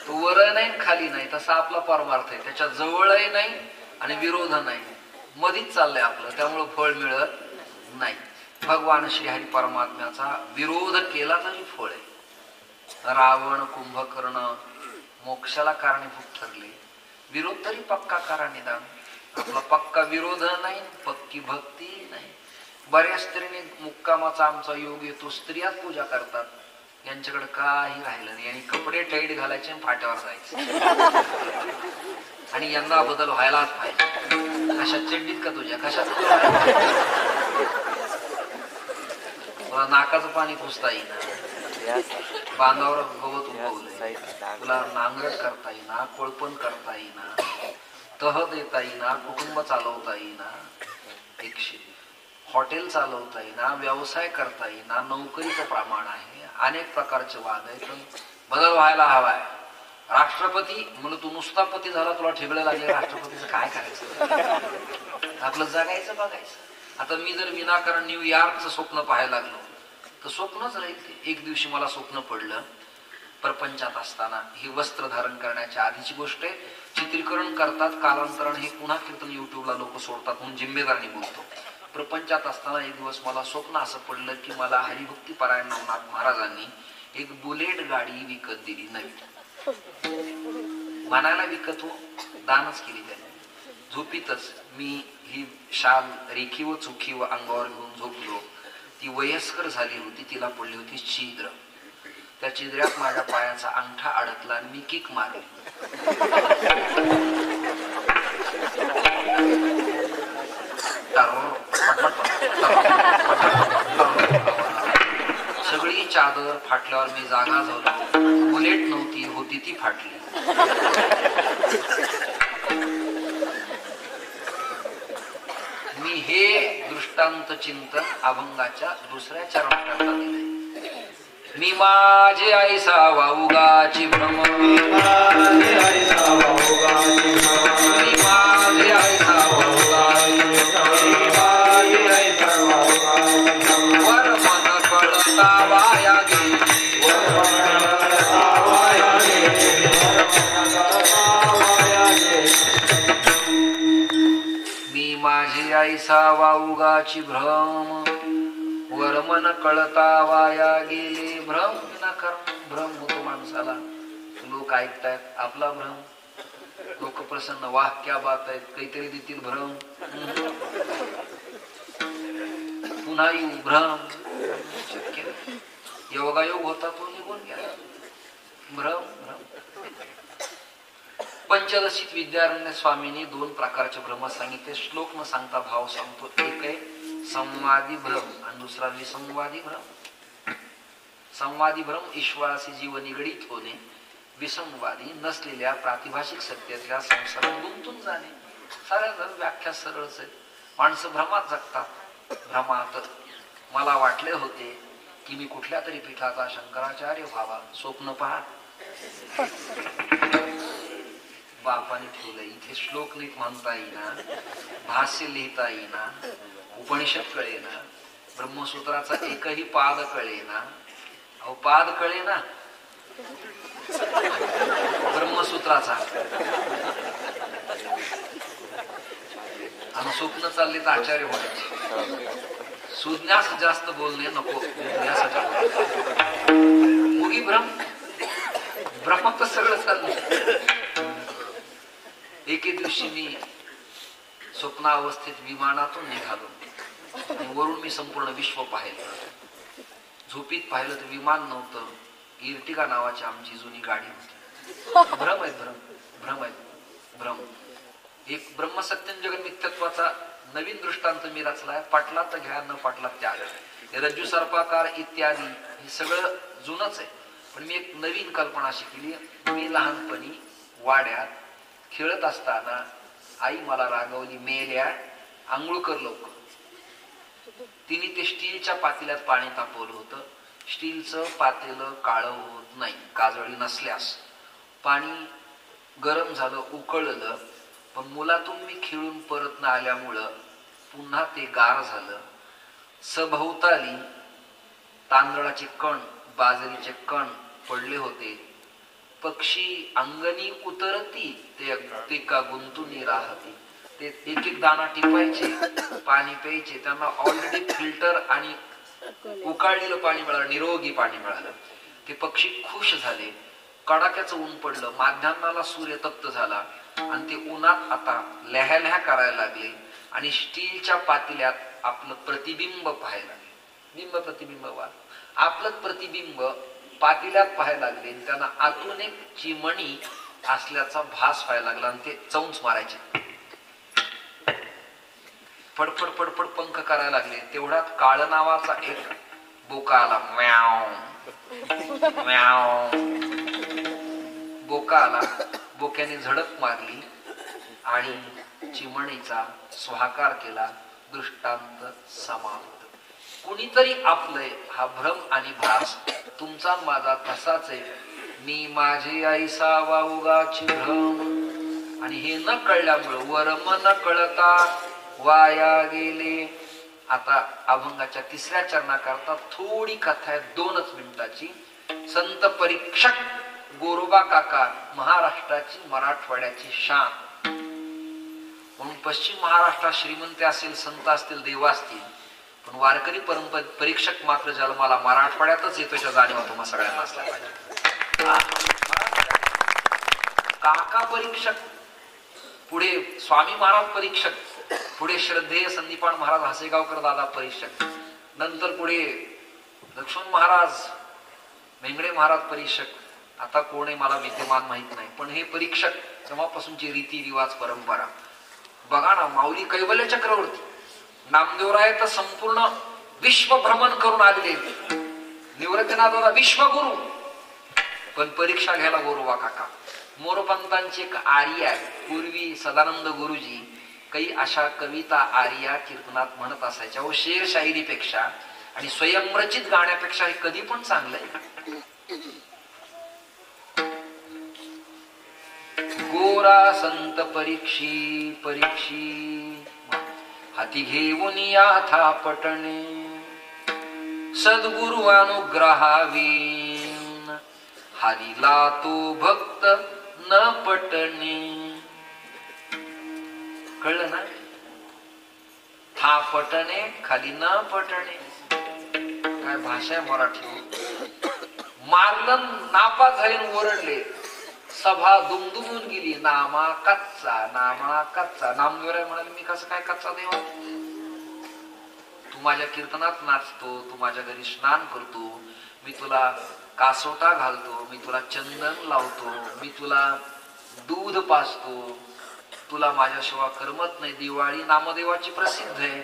तो वर नाही खाली नाही तसा आपला परमार्थ आहे. त्याच्या जवळही नाही आणि विरोध नाही, मधीच चाललंय आपलं. त्यामुळे फळ मिळत नाही. भगवान श्री हरी परमात्म्याचा विरोध केला तरी फळ आहे. रावण कुंभकर्ण मोक्षाला कारणीभूत ठरले, विरोध तरी पक्का करा निदान. आपला पक्का विरोध नाही, पक्की भक्ती नाही. बऱ्याच स्त्रीने मुक्कामाचा आमचा योग येतो, स्त्रियाच पूजा करतात, यांच्याकडे काही राहिलं नाही आणि कपडे टाईट घालायचे आणि फाट्यावर जायचे आणि यांना बदल व्हायलाच पाहिजे. कशा चड्डीत का तुझ्या कशात तुला नाकाचं पाणी पुसता येईना, बांधावर गवत उगवलंय, तुला नांगरट करता येईना, कोळपण करता येईना, तह देता येईना, कुटुंब चालवता येईना, हॉटेल चालवता येईना, व्यवसाय करता येईना, नोकरीचं प्रमाण आहे, अनेक प्रकारचे वाद आहेत. पण बदल व्हायला हवाय. राष्ट्रपती म्हणून तू नुसता पती झाला, तुला ठेवलं लागले, राष्ट्रपतीचं काय करायचं? आपलं जगायचं बघायचं. आता मी जर विनाकारण न्यूयॉर्कचं स्वप्न पाहायला लागलो तर स्वप्नच राहील ते. एक दिवशी मला स्वप्न पडलं, प्रपंचात असताना, ही वस्त्र धारण करण्याच्या आधीची गोष्ट आहे, चित्रीकरण करतात, कालांतरण हे पुन्हा कीर्तन युट्यूबला लोक सोडतात म्हणून जिम्मेदारीने बोलतो. प्रपंचात असताना एक दिवस मला स्वप्न असं पडलं की मला हरिभक्ती परायण नवनाथ महाराजांनी एक बुलेट गाडी विकत दिली नवी. मनाला विकत हो, दानच केली त्यांनी. झोपीतच मी ही शाल रेखी व चुखी व अंगावर घेऊन झोपलो. ती वयस्कर झाली होती, तिला पडली होती छिद्र. त्या छिद्र्यात माझ्या पायाचा अंगठा अडकला आणि मी किक मारली. सगळी चादर फाटल्यावर मी जागा झालो. बुलेट नव्हती, होती ती फाटली. मी हे दृष्टांत चिंतन अभंगाच्या 2ऱ्या चरणाकरता दिले. मी माझे ऐसा वाऊगाची भ्रम, मी माझे ऐसा वाऊगाची भ्रम, मी माझे ऐसा वाऊगाची भ्रम, वर मन कळता वाया गेली, वर मन कळता वाया गेली, वर मन कळता वाया गेली. मी माझे ऐसा वाऊगाची भ्रम, वर मन कळता वाया गेले. भ्रम विनाकारण भ्रम होतो माणसाला. लोक ऐकतायत आपला भ्रम, लोक प्रसन्न, वाह क्या बात आहे, काहीतरी देतील भ्रम, पुन्हा येऊ भ्रम. शक्य योगायोग होता तो निघून गेला. भ्रम भ्रम. पंचदशीत विद्यारण्य स्वामींनी 2 प्रकारचे भ्रम सांगितले. श्लोक न सांगता भाव सांगतो. एक आहे संवादी भ्रम आणि दुसरा विसंवादी भ्रम. संवादी भ्रम ईश्वराशी जीव निगडीत होणे, विसंवादी नसलेल्या प्रातिभाषिक सत्यातल्या संसारात गुंतून जाणे. साऱ्या व्याख्या सरळच आहे. माणसं भ्रमात जगतात. भ्रमात मला वाटले होते की मी कुठल्या तरी पीठाचा शंकराचार्य व्हावा. स्वप्न पहा. बापाने ठेवलं. इथे श्लोक नीट म्हणता येईना, भाष्य लिहिता येईना, उपनिषद कळेना, ब्रह्मसूत्राचा एकही पाद कळेना. अहो पाद कळेना ब्रह्मसूत्राचा. आणि स्वप्न चालले तर आचार्य होण्याचे. सुज्ञास जास्त बोलणे नको. मुगी भ्रम. भ्रम तर सगळं चाललं. एके दिवशी मी स्वप्नावस्थेत विमानातून निघालो आणि वरून मी संपूर्ण विश्व पाहिलं. झोपीत पाहिलं तर विमान नव्हतं. इर्टिगा नावाची आमची जुनी गाडी होती. भ्रम आहे. भ्रम भ्रम आहे. भ्रम. एक ब्रह्मसत्यम जगन मिथ्यत्वाचा नवीन दृष्टांत मी रचलाय. पाटला तर घ्या, न पाटला त्याग. रज्जू सर्पाकार इत्यादी हे सगळं जुनच आहे. पण मी एक नवीन कल्पना शिकली. मी लहानपणी वाड्यात खेळत असताना आई मला रागवली. मेल्या, आंघोळ कर लवकर. तिने ते स्टीलच्या पातेल्यात पाणी तापवलं होतं. स्टीलचं पातेलं काळं होत नाही काजळी नसल्यास. पाणी गरम झालं, उकळलं. पण मुलातून मी खेळून परत न आल्यामुळं पुन्हा ते गार झालं. सभोवताली तांदळाचे कण, बाजरीचे कण पडले होते. पक्षी अंगणी उतरती ते का गुंतून राहती. ते एक एक दाना टिपायचे, पाणी प्यायचे. त्यांना ऑलरेडी फिल्टर आणि उकाळलेलं पाणी मिळालं, निरोगी पाणी मिळालं. ते पक्षी खुश झाले. कडाक्याचं ऊन पडलं. माध्यान्हाला सूर्य तप्त झाला आणि ते उन्हात आता लह्या करायला लागले आणि स्टीलच्या पातेल्यात आपलं प्रतिबिंब पाहायला लागले. बिंब प्रतिबिंब वा. आपलं प्रतिबिंब पातेल्यात पाहायला लागले. त्यांना आतून एक चिमणी असल्याचा भास व्हायला लागला आणि ते चौंच मारायचे. फडफड फडफड पंख करायला लागले. तेवढ्यात काळ नावाचा एक बोका आला. म्याव म्याव. बोका आला. बोक्याने झडप मारली आणि चिमणीचा स्वाकार केला. दृष्टांत समाप्त. कुणीतरी आपलंय हा भ्रम आणि भास तुमचा माझा तसाच आहे. मी माझे आईसा वाऊगाची भ्रम. आणि हे न कळल्यामुळं वर्म न कळता वाया गेले. आता अभंगाच्या तिसऱ्या चरणाकरता थोडी कथा आहे 2 मिनिटाची. संत परीक्षक गोरोबा काका महाराष्ट्राची मराठवाड्याची शान. म्हणून पश्चिम महाराष्ट्रात श्रीमंत असेल, संत असतील, देव असतील, पण वारकरी परीक्षक मात्र जन्माला मराठवाड्यातच येतोच्या जाणीवा तुम्हा सगळ्यांना असल्या पाहिजे. काका परीक्षक, पुढे स्वामी महाराज परीक्षक, पुढे श्रद्धेय संदीपान महाराज हसेगावकर दादा परीक्षक, नंतर पुढे लक्ष्मण महाराज मेंगडे महाराज परीक्षक. आता कोण आहे मला विद्यमान माहित नाही, पण हे परीक्षक तेव्हापासूनची रीतिरिवाज परंपरा बघा ना. माऊली कैवल्य चक्रवर्ती, नामदेवराय तर संपूर्ण विश्व भ्रमण करून आलेले. निवृत्तीनाथ विश्वगुरु, पण परीक्षा घ्यायला गोरोबा काका. मोरपंतांची एक आर्या आहे. पूर्वी सदानंद गुरुजी काही अशा कविता आर्या कीर्तनात म्हणत असायच्या. व शेर शायरीपेक्षा आणि स्वयंरचित गाण्यापेक्षा हे कधी पण चांगलंय. गोरा संत परीक्षी परीक्षी हाती घेऊन याथा पटणे. सद्गुरु अनुग्रहावीन हरिला तो भक्त न पटणे. कळलं ना? था पटणे खाली न पटणे. काय भाषा आहे मराठी. मारलं नापास झाले, ओरडले. सभा दुमदुमून गेली. नामा कच्चा नामा कच्चा. नामदेवराय म्हणाले मी कसं काय कच्चा देवा. तू माझ्या कीर्तनात नाचतो, तू माझ्या घरी स्नान करतो, मी तुला कासोटा घालतो, मी तुला चंदन लावतो, मी तुला दूध पाजतो, तुला माझ्याशिवाय करमत नाही. दिवाळी नामदेवाची प्रसिद्ध आहे.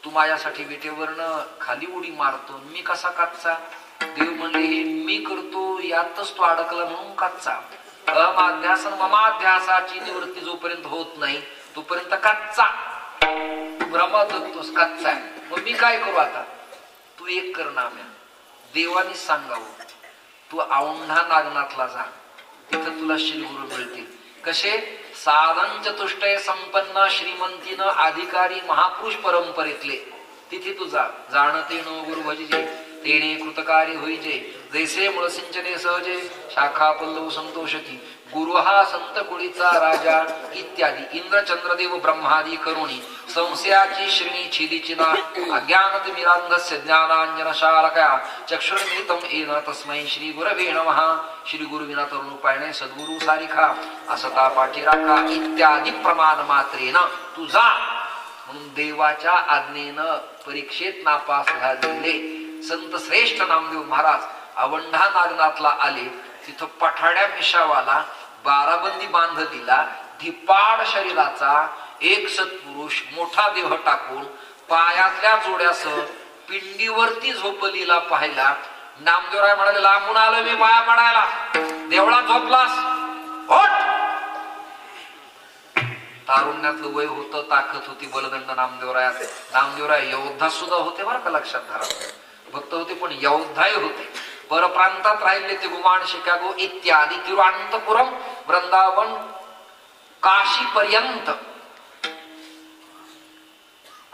तू माझ्यासाठी विटेवरनं खाली उडी मारतो, मी कसा कच्चा. देव म्हणले हे मी करतो यातच तो अडकला म्हणून कच्चा. अमाध्यास ममाध्यासाची निवृत्ती जोपर्यंत होत नाही तोपर्यंत कच्चा भ्रम जगतोस, कच्चा आहे. मग मी काय करू आता? तू एक कर नाम्या, देवानी सांगावं तू औंढा नागनाथला जा, तिथं तुला श्री गुरु मिळतील. कसे? साधन चतुष्टय संपन्न श्रीमंतीन अधिकारी महापुरुष परंपरेतले. तिथे तू जा. जाणते नो गुरु भजिजे तेने कृतकारी होईजे, जैसे मूळ सिंचने सहजे शाखा पल्लव संतोषती. गुरु हा संत कुळीचा राजा इत्यादी. इंद्र चंद्रदेव ब्रह्मादी करुणी संशयाची श्रेणी छिदीची ना. अज्ञानत मिरांधस्य ज्ञानांजन शालकया चक्षुर्मिलितं येन तस्मै श्री गुरवे नमः. श्री गुरु विना तरुण उपाय नाही, सद्गुरु सारिखा असता पाठी राखा इत्यादी प्रमाण मात्रेन तू जा. म्हणून देवाच्या आज्ञेनं परीक्षेत नापास झालेले संत श्रेष्ठ नामदेव महाराज औंढा नागनाथला आले. तिथं पठाड्या मिशावाला बाराबंदी बांध दिला. धिपाड शरीराचा एक सत्पुरुष मोठा देह टाकून पायातल्या जोड्यासह पिंडीवरती झोपलीला पाहिला. नामदेवराय म्हणाले लांबून आलो मी पाया पडायला, देवळात झोपलास, होट. तारुण्यातलं वय होतं, ताकद होती, बलदंड नामदेवरायात. नामदेवराय योद्धा सुद्धा होते बरं का, लक्षात धरा. भक्त होते पण योद्धाही होते. परप्रांतात राहिले ते गुमान, शिकागो इत्यादी, तिरुअनंतपुरम, वृंदावन, काशी पर्यंत.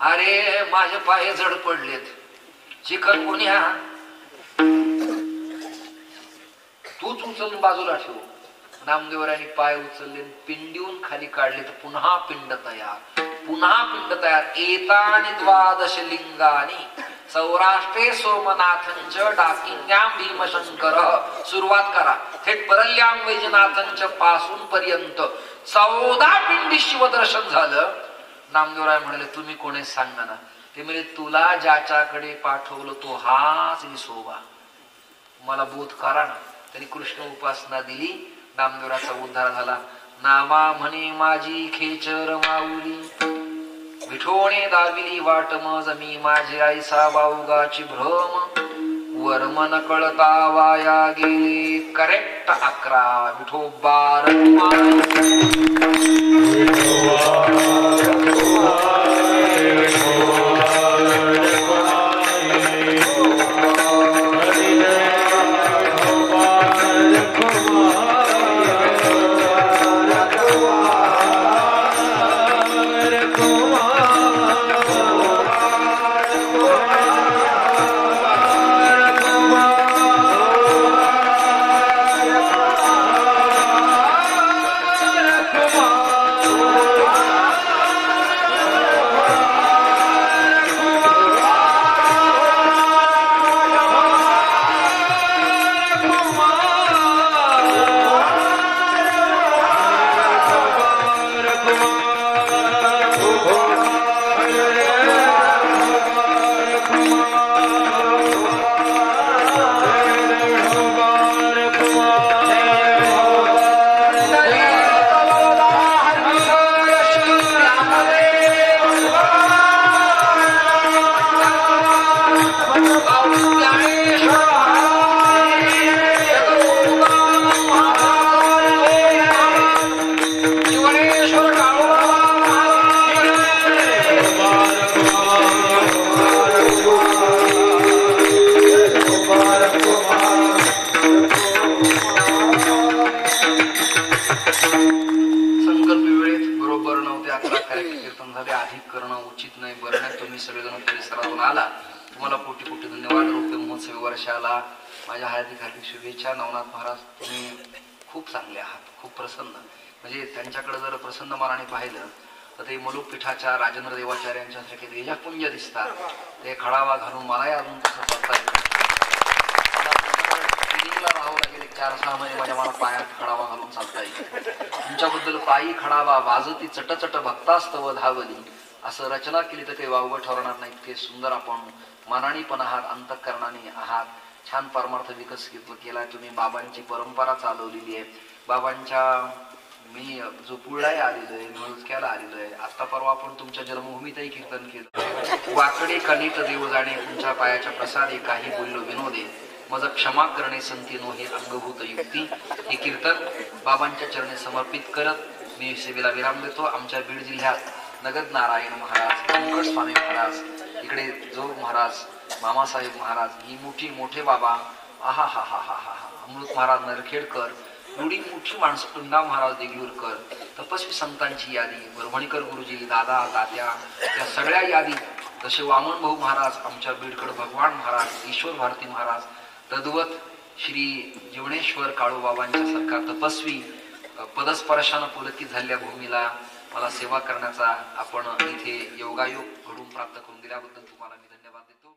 अरे माझे पाय जड पडलेत, चिकन पुण्या तूच उचलून बाजूला ठेव. नामदेवरायांनी पाय उचलले, पिंडीहून खाली काढले तर पुन्हा पिंड तयार, पुन्हा पिंड तयार. एतानि द्वादश लिंगानी सौराष्ट्रे सोमनाथंच डाकिन्याम भीमशंकर. सुरुवात करा थेट परल्याम वैजनाथंच पासून पर्यंत 14 पिंडी शिवदर्शन झालं. नामदेवराय म्हणाले तुम्ही कोणी सांगा ना. ते म्हणजे तुला ज्याच्याकडे पाठवलं तो हाच विसोबा, मला बोध करा ना. त्यांनी कृष्ण उपासना दिली, नामदेवराचा उद्धार झाला. नामा म्हणे माझी खेचर माऊली, विठोणे दाविली वाट मज मी माझी आईसा बाऊगाची भ्रम. वर्मन कळता वाया गेले करेक्ट 11 विठोबार. माझ्या हार्दिक हार्दिक शुभेच्छा. नवनाथ महाराज तुम्ही खूप चांगले आहात, खूप प्रसन्न. म्हणजे त्यांच्याकडे जर प्रसन्न मनाने पाहिलं तर ते मलुक पीठाच्या राजेंद्र देवाचार्यांच्या सारखे तेजपुंज दिसतात. ते खडावा घालून मलाही अजून तसं चालता येतं. राहावं लागेल 4-6 महिने माझ्या मला पायात खडावा घालून चालता येईल. तुमच्याबद्दल पायी खडावा वाजती चटचट भक्तास्तव धावली असं रचना केली तर ते वावगं ठरणार नाही. इतके सुंदर आपण मनाने पण आहात, अंतःकरणाने आहात. छान परमार्थ विकसित केला तुम्ही. बाबांची परंपरा चालवलेली आहे. बाबांच्या मी जोपुळलाही आलेलो आहे, मुळक्याला आलेलो आहे. आता परवा आपण तुमच्या जन्मभूमीतही कीर्तन केलं. वाकडे कनिट देव जाणे तुमच्या पायाच्या प्रसादे काही बोललो विनोदे. मज क्षमा करणे संतीनो हे अंगभूत युक्ती. हे कीर्तन बाबांच्या चरणी समर्पित करत मी सेवेला विराम देतो. आमच्या बीड जिल्ह्यात नगद नारायण महाराज, मुकट स्वामी महाराज, इकडे जोग महाराज, मामासाहेब महाराज, ही मोठे बाबा, आहा हा हा हा हा, अमृत महाराज नरखेडकर, एवढी मोठी माणसं, पुंडा महाराज देगलूरकर, तपस्वी संतांची यादी, परभणीकर गुरुजी, दादा तात्या, या सगळ्या यादी, जसे वामन भाऊ महाराज, आमच्या बीडकर भगवान महाराज, ईश्वर भारती महाराज, तद्वत श्री जीवनेश्वर काळूबाबांच्या सारखा तपस्वी पदस्पर्शानं पुलकित झालेल्या भूमीला मला सेवा करण्याचा आपण इथे योगायोग घडून प्राप्त करून दिल्याबद्दल तुम्हाला मी धन्यवाद देतो.